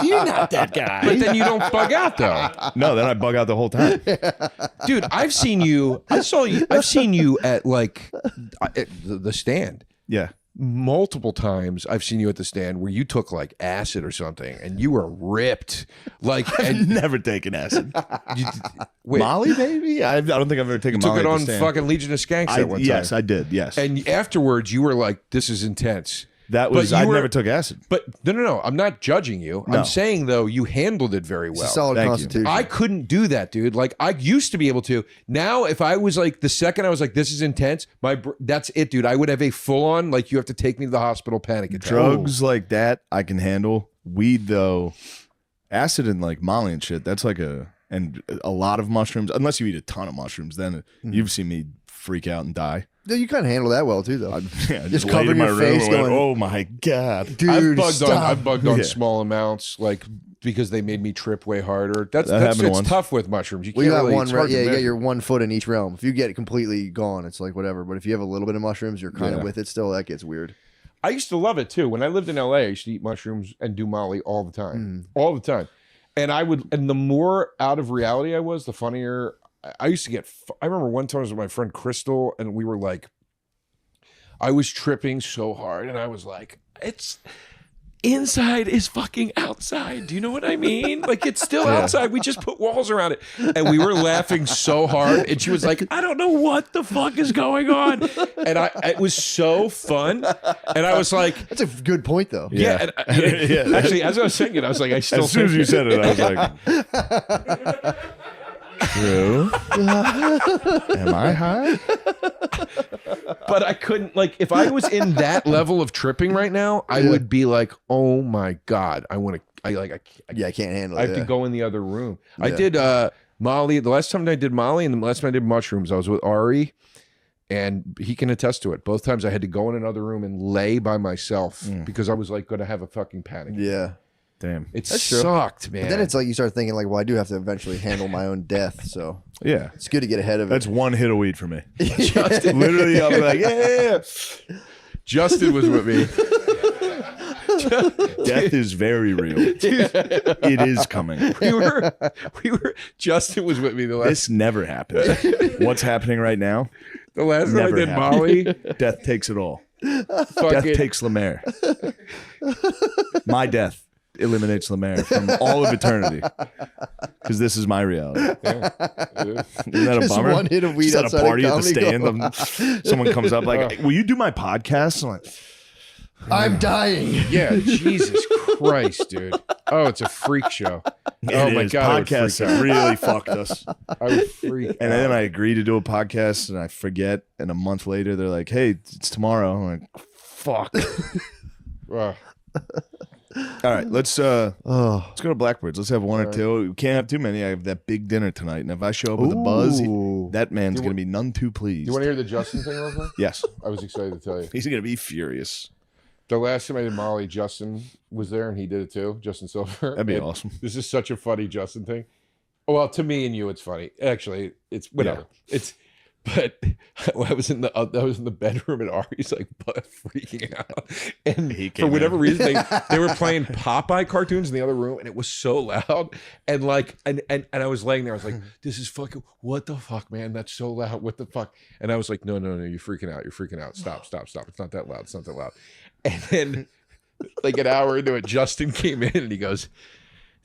Speaker 4: You're not that guy.
Speaker 3: But then you don't bug out though,
Speaker 1: No, then I bug out the whole time.
Speaker 3: dude. I've seen you. I've seen you at like at the stand.
Speaker 1: Yeah,
Speaker 3: multiple times I've seen you at the stand where you took like acid or something and you were ripped. Like,
Speaker 1: I've never taken acid.
Speaker 3: wait,
Speaker 1: Molly, maybe? I don't think I've ever taken
Speaker 3: took
Speaker 1: Molly
Speaker 3: it
Speaker 1: at the
Speaker 3: on
Speaker 1: stand.
Speaker 3: fucking Legion of Skanks at one time.
Speaker 1: Yes, I did. Yes.
Speaker 3: And afterwards you were like, this is intense.
Speaker 1: That was,
Speaker 3: But you
Speaker 1: I
Speaker 3: were-
Speaker 1: never took acid.
Speaker 3: But no. I'm not judging you.
Speaker 1: No.
Speaker 3: I'm saying though, you handled it very
Speaker 2: It's a
Speaker 3: well.
Speaker 2: solid
Speaker 1: Thank you.
Speaker 2: constitution.
Speaker 3: I couldn't do that, dude. Like I used to be able to. Now, if I was like the second I was like, this is intense, that's it, dude. I would have a full on like you have to take me to the hospital panic attack.
Speaker 1: Drugs like that, I can handle. Weed, though, acid and like Molly and shit, that's like and a lot of mushrooms, unless you eat a ton of mushrooms, then you've seen me freak out and die.
Speaker 2: No, you kind of handle that well too, though.
Speaker 1: Yeah,
Speaker 2: Just
Speaker 1: laid
Speaker 2: covering
Speaker 1: in my
Speaker 2: your
Speaker 1: room
Speaker 2: face
Speaker 1: and went,
Speaker 2: going,
Speaker 1: oh my God.
Speaker 2: dude,
Speaker 3: I've bugged on
Speaker 1: Yeah.
Speaker 3: small amounts, like because they made me trip way harder. That's
Speaker 1: happened
Speaker 3: it's
Speaker 1: once.
Speaker 3: tough with mushrooms. You
Speaker 2: Well,
Speaker 3: can't
Speaker 2: you got
Speaker 3: really.
Speaker 2: one,
Speaker 3: It's hard to
Speaker 2: you got
Speaker 3: measure.
Speaker 2: your 1 foot in each realm. If you get it completely gone, it's like whatever. But if you have a little bit of mushrooms, you're kind of
Speaker 1: Yeah.
Speaker 2: with it still. That gets weird.
Speaker 3: I used to love it too. When I lived in LA, I used to eat mushrooms and do Molly all the time, all the time. And and the more out of reality I was, the funnier. I used to get. I remember one time I was with my friend Crystal, and we were like, I was tripping so hard, and I was like, it's. Inside is fucking outside. Do you know what I mean? Like it's still outside. We just put walls around it. And we were laughing so hard. And she was like, I don't know what the fuck is going on. And it was so fun. And I was like,
Speaker 2: That's a good point, though.
Speaker 3: yeah. And
Speaker 1: Yeah.
Speaker 3: Actually, as I was saying it, I was like, I still
Speaker 1: As soon as
Speaker 3: think
Speaker 1: you said it, I was like, true. Am I high?
Speaker 3: but I couldn't like if I was in that level of tripping right now, I would be like, oh my God, I
Speaker 2: can't handle it.
Speaker 3: I have to go in the other room. I did Molly. The last time I did Molly and the last time I did mushrooms, I was with Ari, and he can attest to it. Both times I had to go in another room and lay by myself because I was like going to have a fucking panic.
Speaker 2: Yeah.
Speaker 1: Damn.
Speaker 3: It
Speaker 2: That's true.
Speaker 3: sucked, man.
Speaker 2: But then it's like you start thinking like, well, I do have to eventually handle my own death, so
Speaker 1: Yeah.
Speaker 2: it's good to get ahead of
Speaker 1: That's
Speaker 2: it.
Speaker 1: one hit of weed for me. Literally, I'll be like, yeah.
Speaker 3: Justin was with me.
Speaker 1: Death is very real. It is coming.
Speaker 3: We were. Justin was with me the last.
Speaker 1: This never happened. What's happening right now?
Speaker 3: The last time I
Speaker 1: never
Speaker 3: did
Speaker 1: happened.
Speaker 3: Molly.
Speaker 1: Death takes it all. Death
Speaker 3: Fucking,
Speaker 1: takes Lemaire. My death eliminates Lemaire from all of eternity. Because this is my reality. Isn't that a
Speaker 2: Just
Speaker 1: bummer?
Speaker 2: one hit of weed
Speaker 1: Just at
Speaker 2: outside
Speaker 1: a
Speaker 2: of
Speaker 1: party at the
Speaker 2: comedy
Speaker 1: stand. Someone comes up like, will you do my podcast? I'm like,
Speaker 2: I'm dying.
Speaker 3: Yeah, Jesus Christ, dude. Oh, it's a freak show. Oh
Speaker 1: it
Speaker 3: my
Speaker 1: is.
Speaker 3: God, I would
Speaker 1: Podcasts
Speaker 3: freak
Speaker 1: have really fucked us.
Speaker 3: I would freak.
Speaker 1: And then I agree to do a podcast and I forget. And a month later, they're like, hey, it's tomorrow. I'm like, fuck.
Speaker 3: Ugh.
Speaker 1: All right, let's go
Speaker 2: Oh.
Speaker 1: to Blackbirds. Let's have one or two. We can't have too many. I have that big dinner tonight. And if I show up with a buzz,
Speaker 2: Ooh.
Speaker 1: that man's going to be none too pleased.
Speaker 3: You want to hear the Justin thing real quick?
Speaker 1: Yes.
Speaker 3: I was excited to tell you.
Speaker 1: He's going to be furious.
Speaker 3: The last time I did Molly, Justin was there and he did it too. Justin Silver.
Speaker 1: That'd be
Speaker 3: And
Speaker 1: awesome.
Speaker 3: This is such a funny Justin thing. Well, to me and you, it's funny. Actually, it's whatever. It's. But I was in the bedroom and Ari's like freaking out, and
Speaker 1: He
Speaker 3: for
Speaker 1: came
Speaker 3: whatever
Speaker 1: in.
Speaker 3: reason they were playing Popeye cartoons in the other room, and it was so loud, and I was laying there, I was like, this is fucking what the fuck, man, that's so loud, what the fuck, and I was like, no, you're freaking out, stop, it's not that loud, and then like an hour into it, Justin came in and he goes,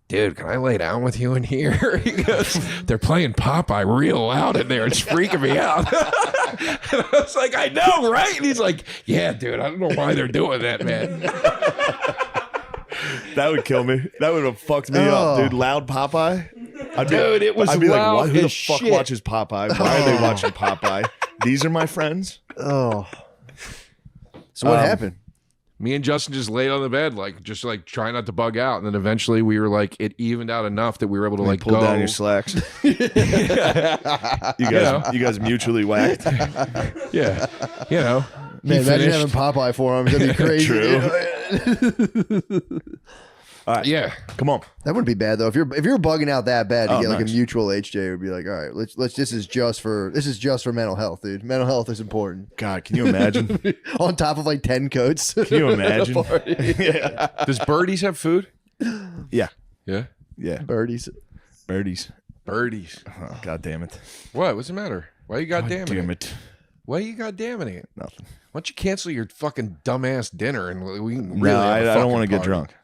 Speaker 3: dude, can I lay down with you in here? He goes, they're playing Popeye real loud in there. It's freaking me out. And I was like, I know, right? And he's like, yeah, dude, I don't know why they're doing that, man.
Speaker 1: That would kill me. That would have fucked me up, dude. Loud Popeye?
Speaker 3: Dude, it was
Speaker 1: I'd be
Speaker 3: loud
Speaker 1: like, who the
Speaker 3: as
Speaker 1: fuck
Speaker 3: shit.
Speaker 1: watches Popeye? Why are they watching Popeye? These are my friends?
Speaker 2: Oh. So what happened?
Speaker 3: Me and Justin just laid on the bed, just trying not to bug out. And then eventually we were like, it evened out enough that we were able to
Speaker 1: Pull
Speaker 3: go.
Speaker 1: down your slacks. You guys mutually whacked.
Speaker 3: Yeah. You know.
Speaker 2: Man,
Speaker 3: he
Speaker 2: imagine
Speaker 3: finished.
Speaker 2: having Popeye forearms. That'd be crazy.
Speaker 1: True. All right.
Speaker 3: Yeah.
Speaker 1: Come on.
Speaker 2: That wouldn't be bad though. If you're bugging out that bad to
Speaker 1: Oh,
Speaker 2: get like
Speaker 1: nice.
Speaker 2: a mutual HJ, it would be like, all right, let's this is just for mental health, dude. Mental health is important.
Speaker 1: God, can you imagine?
Speaker 2: On top of like 10 coats.
Speaker 1: Can you imagine? Yeah.
Speaker 3: Does Birdies have food?
Speaker 1: Yeah.
Speaker 3: Yeah.
Speaker 1: Yeah.
Speaker 2: Birdies.
Speaker 1: Birdies.
Speaker 3: Birdies.
Speaker 1: Oh, God damn it.
Speaker 3: What? What's the matter? Why you
Speaker 1: God
Speaker 3: goddamn
Speaker 1: damn
Speaker 3: it?
Speaker 1: it.
Speaker 3: Why you goddamning it?
Speaker 1: Nothing.
Speaker 3: don't you cancel your fucking dumbass dinner and we can really
Speaker 1: No,
Speaker 3: have a
Speaker 1: I don't want to
Speaker 3: fucking
Speaker 1: get
Speaker 3: party?"
Speaker 1: drunk.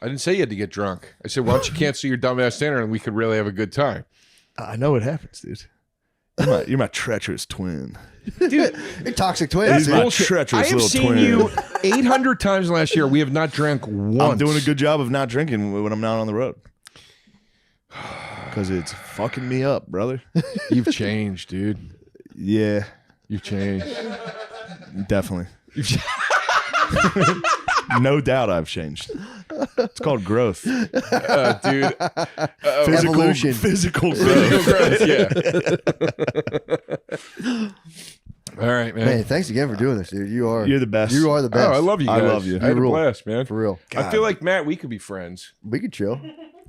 Speaker 3: I didn't say you had to get drunk. I said, why don't you cancel your dumbass dinner and we could really have a good time?
Speaker 1: I know what happens, dude. You're my treacherous twin.
Speaker 3: Dude,
Speaker 2: You're toxic twins.
Speaker 1: He's
Speaker 2: dude.
Speaker 1: my
Speaker 3: bullshit. I
Speaker 1: treacherous
Speaker 3: have
Speaker 1: little
Speaker 3: seen
Speaker 1: twin.
Speaker 3: you 800 times last year. We have not drank once.
Speaker 1: I'm doing a good job of not drinking when I'm not on the road. Because it's fucking me up, brother.
Speaker 3: You've changed, dude.
Speaker 1: Yeah,
Speaker 3: You've changed.
Speaker 1: definitely. No doubt I've changed. It's called growth.
Speaker 3: Dude.
Speaker 2: Evolution.
Speaker 1: Physical growth.
Speaker 3: Yeah. All right, man.
Speaker 2: Man, thanks again for doing this, dude.
Speaker 1: You're the best.
Speaker 2: You are the best.
Speaker 3: Oh, I love you guys.
Speaker 1: I love you.
Speaker 3: I had a
Speaker 2: rule.
Speaker 3: blast, man.
Speaker 2: For real.
Speaker 3: I feel like, Matt, we could be friends.
Speaker 2: We could chill.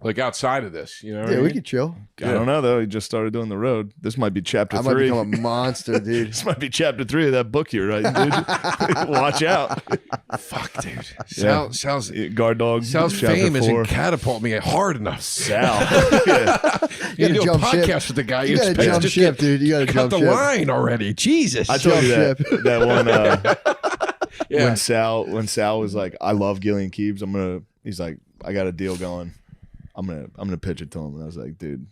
Speaker 3: Like outside of this, you know? what I
Speaker 2: Yeah, we
Speaker 3: mean?
Speaker 2: could chill.
Speaker 1: I don't know though. He just started doing the road. This might be chapter
Speaker 2: I might
Speaker 1: 3.
Speaker 2: become a monster, dude.
Speaker 1: This might be chapter 3 of that book you're writing, dude. Watch out.
Speaker 3: Fuck, dude.
Speaker 1: Yeah.
Speaker 3: Sounds
Speaker 1: Guard dog.
Speaker 3: Sal's
Speaker 1: chapter
Speaker 3: fame
Speaker 1: 4.
Speaker 3: isn't catapult me hard enough.
Speaker 1: Sal. Yeah.
Speaker 3: You
Speaker 2: gotta
Speaker 3: do a
Speaker 2: jump ship.
Speaker 3: podcast with the guy.
Speaker 2: You gotta
Speaker 3: expect
Speaker 2: jump
Speaker 3: to
Speaker 2: ship,
Speaker 3: get-
Speaker 2: dude. You gotta
Speaker 3: Cut
Speaker 2: jump
Speaker 3: the
Speaker 2: ship.
Speaker 3: line already. Jesus.
Speaker 1: I told you
Speaker 2: Jump
Speaker 1: that one
Speaker 3: Yeah.
Speaker 1: when Sal was like, I love Gillian Keeves. He's like, I got a deal going. I'm gonna pitch it to him. And I was like, dude,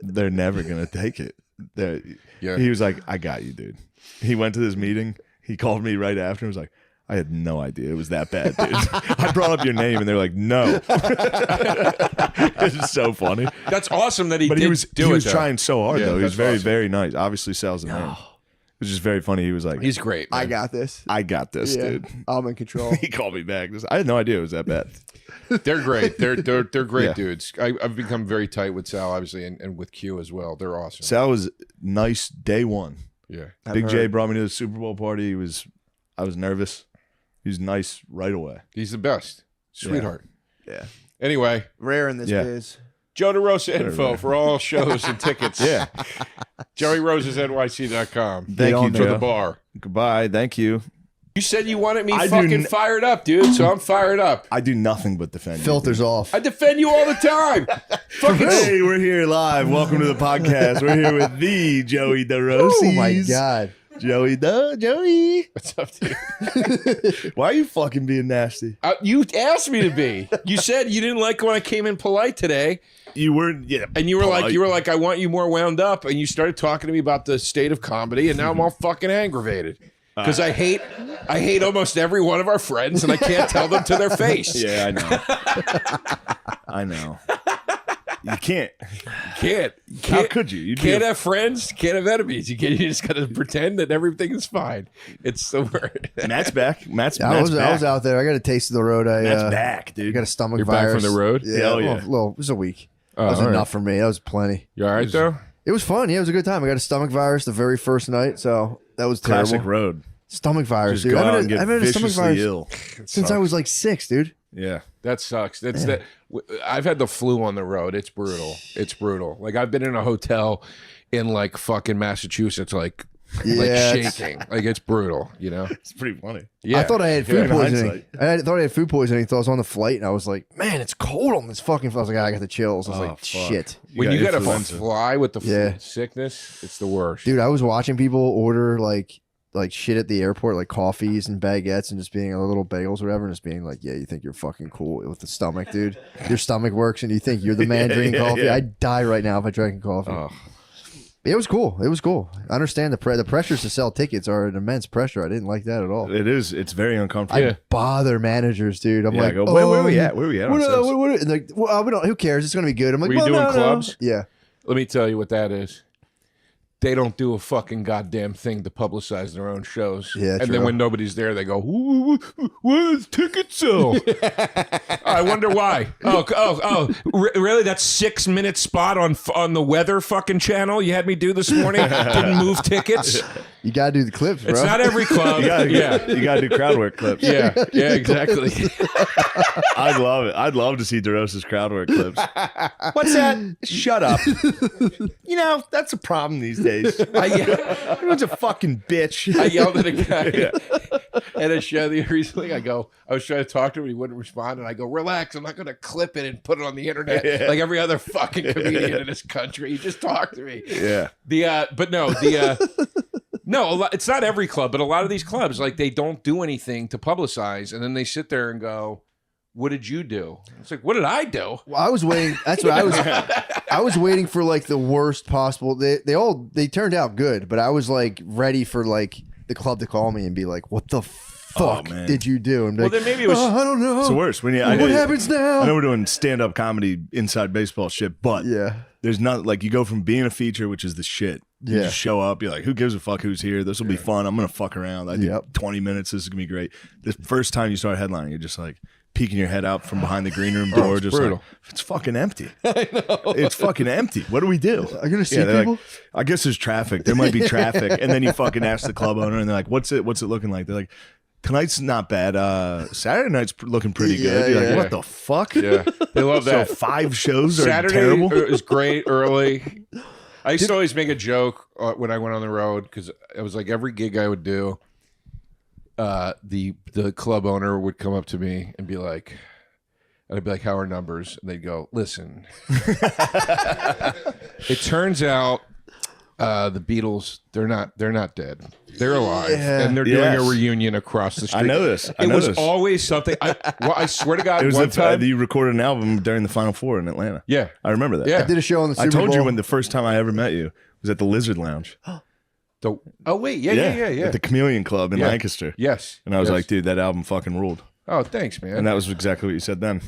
Speaker 1: they're never gonna take it.
Speaker 3: Yeah.
Speaker 1: He was like, I got you, dude. He went to this meeting. He called me right after and was like, I had no idea it was that bad, dude. I brought up your name and they're like, no. It's so funny.
Speaker 3: That's awesome that he
Speaker 1: But
Speaker 3: did
Speaker 1: he was
Speaker 3: do it, though.
Speaker 1: trying so hard
Speaker 3: Yeah,
Speaker 1: though. He was
Speaker 3: that's
Speaker 1: very,
Speaker 3: awesome.
Speaker 1: very nice. Obviously Sal's the man. It was just very funny. He was like,
Speaker 3: He's great.
Speaker 2: I
Speaker 3: man.
Speaker 2: got this.
Speaker 1: I got this,
Speaker 2: Yeah,
Speaker 1: dude.
Speaker 2: I'm in control.
Speaker 1: He called me back. I had no idea it was that bad.
Speaker 3: They're great. They're great
Speaker 1: Yeah.
Speaker 3: dudes. I've become very tight with Sal, obviously, and with Q as well. They're awesome.
Speaker 1: Sal was nice day one.
Speaker 3: Yeah.
Speaker 1: Big J brought me to the Super Bowl party. I was nervous. He was nice right away.
Speaker 3: He's the best. Sweetheart.
Speaker 1: Yeah.
Speaker 3: Anyway,
Speaker 2: Rare in this
Speaker 1: Yeah.
Speaker 2: biz.
Speaker 3: Joe DeRosa info for all shows and tickets.
Speaker 1: Yeah.
Speaker 3: JerryRosesNYC.com.
Speaker 1: Thank
Speaker 2: on
Speaker 1: you,
Speaker 3: For
Speaker 2: there.
Speaker 3: the
Speaker 1: Joe.
Speaker 3: bar.
Speaker 1: Goodbye. Thank you.
Speaker 3: You said you wanted me
Speaker 1: I do
Speaker 3: fucking
Speaker 1: n-
Speaker 3: fired up, dude, so I'm fired up.
Speaker 1: I do nothing but defend you.
Speaker 2: Filters off.
Speaker 3: I defend you all the time. Fucking
Speaker 1: Hey, we're here live. Welcome to the podcast. We're here with the Joey DeRosa.
Speaker 2: Oh my god.
Speaker 1: Joey.
Speaker 3: What's up, dude?
Speaker 1: Why are you fucking being nasty?
Speaker 3: You asked me to be. You said you didn't like when I came in polite today.
Speaker 1: You weren't, yeah.
Speaker 3: And you were
Speaker 1: polite.
Speaker 3: like, I want you more wound up. And you started talking to me about the state of comedy, and now I'm all fucking aggravated. Because I hate almost every one of our friends, and I can't tell them to their face.
Speaker 1: Yeah, I know. I know. You can't.
Speaker 3: Can't.
Speaker 1: How could you? You'd be
Speaker 3: Can't
Speaker 1: a-
Speaker 3: have friends, can't have enemies. You just gotta pretend that everything is fine. It's the word.
Speaker 1: Matt's back. Matt's
Speaker 2: I was
Speaker 1: back.
Speaker 2: out there. I got a taste of the road.
Speaker 1: Matt's
Speaker 2: I
Speaker 1: back, dude.
Speaker 2: got a stomach
Speaker 3: You're back
Speaker 2: virus.
Speaker 3: from the road?
Speaker 2: Yeah,
Speaker 1: Hell yeah.
Speaker 2: Well, it was a week.
Speaker 3: Oh,
Speaker 2: That was
Speaker 3: all right.
Speaker 2: enough for me. That was plenty.
Speaker 3: You all right though?
Speaker 2: It was fun. Yeah, it was a good time. I got a stomach virus the very first night, so that was terrible.
Speaker 1: Classic road.
Speaker 2: Stomach virus,
Speaker 1: Just
Speaker 2: dude.
Speaker 1: go out
Speaker 2: I've
Speaker 1: and get
Speaker 2: had a stomach
Speaker 1: viciously
Speaker 2: virus
Speaker 1: ill.
Speaker 2: since I was like 6, dude.
Speaker 1: Yeah.
Speaker 3: That sucks. That's that. I've had the flu on the road. It's brutal. It's brutal. Like I've been in a hotel in like fucking Massachusetts, like
Speaker 2: Yeah,
Speaker 3: shaking. Like it's brutal. You know?
Speaker 1: It's pretty funny.
Speaker 3: Yeah.
Speaker 2: I thought I had food
Speaker 1: in
Speaker 2: poisoning. Thought I had food poisoning. So I was on the flight, and I was like, "Man, it's cold on this fucking." I was like, "I got the chills." I was
Speaker 1: Oh,
Speaker 2: like,
Speaker 1: fuck.
Speaker 2: "Shit,
Speaker 3: when you gotta
Speaker 1: influenza.
Speaker 3: fly with the
Speaker 2: Yeah.
Speaker 3: sickness, it's the worst.
Speaker 2: dude." I was watching people order like shit at the airport, like coffees and baguettes, and just being little bagels, or whatever, and just being like, "Yeah, you think you're fucking cool with the stomach, dude? Your stomach works, and you think you're the man drinking coffee?
Speaker 1: yeah.
Speaker 2: I'd die right now if I drank coffee."
Speaker 3: Oh.
Speaker 2: It was cool. It was cool. I understand the pressures to sell tickets are an immense pressure. I didn't like that at all.
Speaker 1: It is. It's very uncomfortable.
Speaker 2: I bother managers, dude. I'm
Speaker 1: Yeah,
Speaker 2: like,
Speaker 1: I go, where we at? Where we at on
Speaker 2: What,
Speaker 1: sales?"
Speaker 2: and like, well, we don't. Who cares? It's gonna be good. I'm like,
Speaker 3: Were you
Speaker 2: well,
Speaker 3: doing
Speaker 2: no, no.
Speaker 3: clubs?
Speaker 2: Yeah.
Speaker 3: Let me tell you what that is. They don't do a fucking goddamn thing to publicize their own shows.
Speaker 2: Yeah,
Speaker 3: and
Speaker 2: true.
Speaker 3: then when nobody's there, they go, "What is ticket sell?" I wonder why. Really? That 6-minute spot on the weather fucking channel you had me do this morning didn't move tickets.
Speaker 2: You gotta do the clips, bro.
Speaker 3: It's not every club.
Speaker 1: You gotta,
Speaker 3: yeah,
Speaker 1: you gotta do crowd work clips.
Speaker 3: yeah, exactly.
Speaker 1: I'd love it. I'd love to see DeRosa's crowd work clips. What's that? Shut up. You know, that's a problem these days. Everyone's a fucking bitch.
Speaker 3: I yelled at a guy at a show recently. I was trying to talk to him, he wouldn't respond, and I go, "Relax, I'm not going to clip it and put it on the internet like every other fucking comedian in this country. You just talk to me."
Speaker 1: Yeah.
Speaker 3: No, it's not every club, but a lot of these clubs, like they don't do anything to publicize, and then they sit there and go, "What did you do?" It's like, "What did I do?"
Speaker 2: Well, I was waiting. That's what I was. I was waiting for like the worst possible. They turned out good, but I was like ready for like the club to call me and be like, "What the fuck
Speaker 1: man.
Speaker 2: did you do?" And be
Speaker 3: Well,
Speaker 2: like,
Speaker 3: then maybe it was.
Speaker 2: I don't know.
Speaker 1: It's the worst. When
Speaker 2: What happens now?
Speaker 1: I know we're doing stand-up comedy inside baseball shit, but
Speaker 2: Yeah.
Speaker 1: there's not like you go from being a feature, which is the shit. You
Speaker 2: Yeah.
Speaker 1: just show up. You're like, who gives a fuck who's here? This will be fun. I'm gonna fuck around. I do 20 minutes. This is gonna be great. The first time you start headlining, you're just like peeking your head out from behind the green room door,
Speaker 3: it's
Speaker 1: just
Speaker 3: brutal.
Speaker 1: like it's fucking empty. I know. It's fucking empty. What do we do?
Speaker 2: Are you gonna see
Speaker 1: they're
Speaker 2: people?
Speaker 1: like, I guess there's traffic. There might be traffic, and then you fucking ask the club owner, and they're like, "What's it looking like?" They're like, "Tonight's not bad. Saturday night's looking pretty good." You're like,
Speaker 3: yeah.
Speaker 1: "What the fuck?"
Speaker 3: Yeah, they love
Speaker 1: So
Speaker 3: that.
Speaker 1: 5 shows are
Speaker 3: Saturday
Speaker 1: terrible.
Speaker 3: is great early. I used to always make a joke when I went on the road because it was like every gig I would do, the club owner would come up to me and be like, and I'd be like, "How are numbers?" And they'd go, "Listen, it turns out the Beatles they're not dead. They're alive, and they're doing
Speaker 1: Yes.
Speaker 3: a reunion across the street."
Speaker 1: I know this. I
Speaker 3: It
Speaker 1: know
Speaker 3: was
Speaker 1: this.
Speaker 3: always something. I swear to God,
Speaker 1: It was
Speaker 3: one time.
Speaker 1: you recorded an album during the Final Four in Atlanta.
Speaker 3: Yeah.
Speaker 1: I remember that.
Speaker 3: Yeah.
Speaker 2: I did a show on the Super
Speaker 1: I told
Speaker 2: Bowl.
Speaker 1: you when the first time I ever met you was at the Lizard Lounge.
Speaker 3: Oh wait, yeah.
Speaker 1: At the Chameleon Club in
Speaker 3: Yeah.
Speaker 1: Lancaster.
Speaker 3: Yes.
Speaker 1: And I was
Speaker 3: Yes.
Speaker 1: like, dude, that album fucking ruled.
Speaker 3: "Oh, thanks, man."
Speaker 1: And that was exactly what you said then.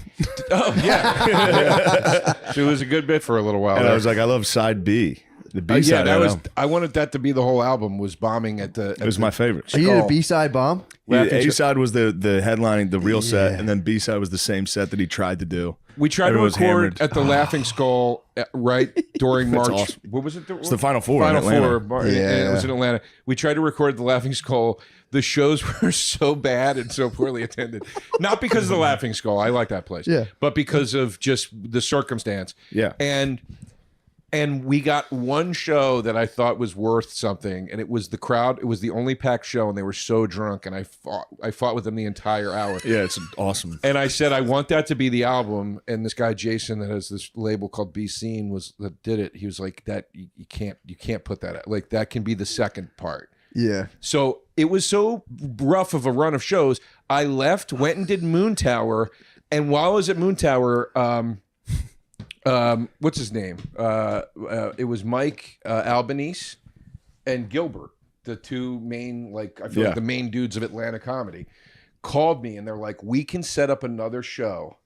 Speaker 3: Oh yeah. So it was a good bit for a little while.
Speaker 1: And I
Speaker 3: there.
Speaker 1: was like, I love side B. The B
Speaker 3: Yeah,
Speaker 1: side.
Speaker 3: that was.
Speaker 1: album.
Speaker 3: I wanted that to be the whole album. Was bombing at the.
Speaker 1: It was my favorite.
Speaker 2: Are you did a
Speaker 3: Skull.
Speaker 2: B-side bomb?
Speaker 1: A side was the headlining, the real set, and then B side was the same set that he tried to do.
Speaker 3: We tried
Speaker 1: Everyone was
Speaker 3: to record
Speaker 1: hammered.
Speaker 3: at the Laughing Skull right during
Speaker 1: That's
Speaker 3: March.
Speaker 1: awesome.
Speaker 3: What was it?
Speaker 1: It's the Final Four
Speaker 3: Final
Speaker 1: in Atlanta.
Speaker 3: Four. And it was in Atlanta. We tried to record at the Laughing Skull. The shows were so bad and so poorly attended. Not because of the Laughing Skull. I like that place.
Speaker 2: Yeah.
Speaker 3: But because of just the circumstance.
Speaker 1: Yeah.
Speaker 3: And we got one show that I thought was worth something, and it was the crowd. It was the only packed show, and they were so drunk, and I fought with them the entire hour.
Speaker 1: Yeah, it's awesome.
Speaker 3: And I said, I want that to be the album. And this guy Jason that has this label called Be Seen that did it. He was like, "That you can't put that out. Like that can be the second part."
Speaker 2: Yeah.
Speaker 3: So it was so rough of a run of shows. I left, went and did Moon Tower, and while I was at Moon Tower, what's his name? It was Mike Albanese and Gilbert, the two main, like I feel like the main dudes of Atlanta comedy, called me and they're like, "We can set up another show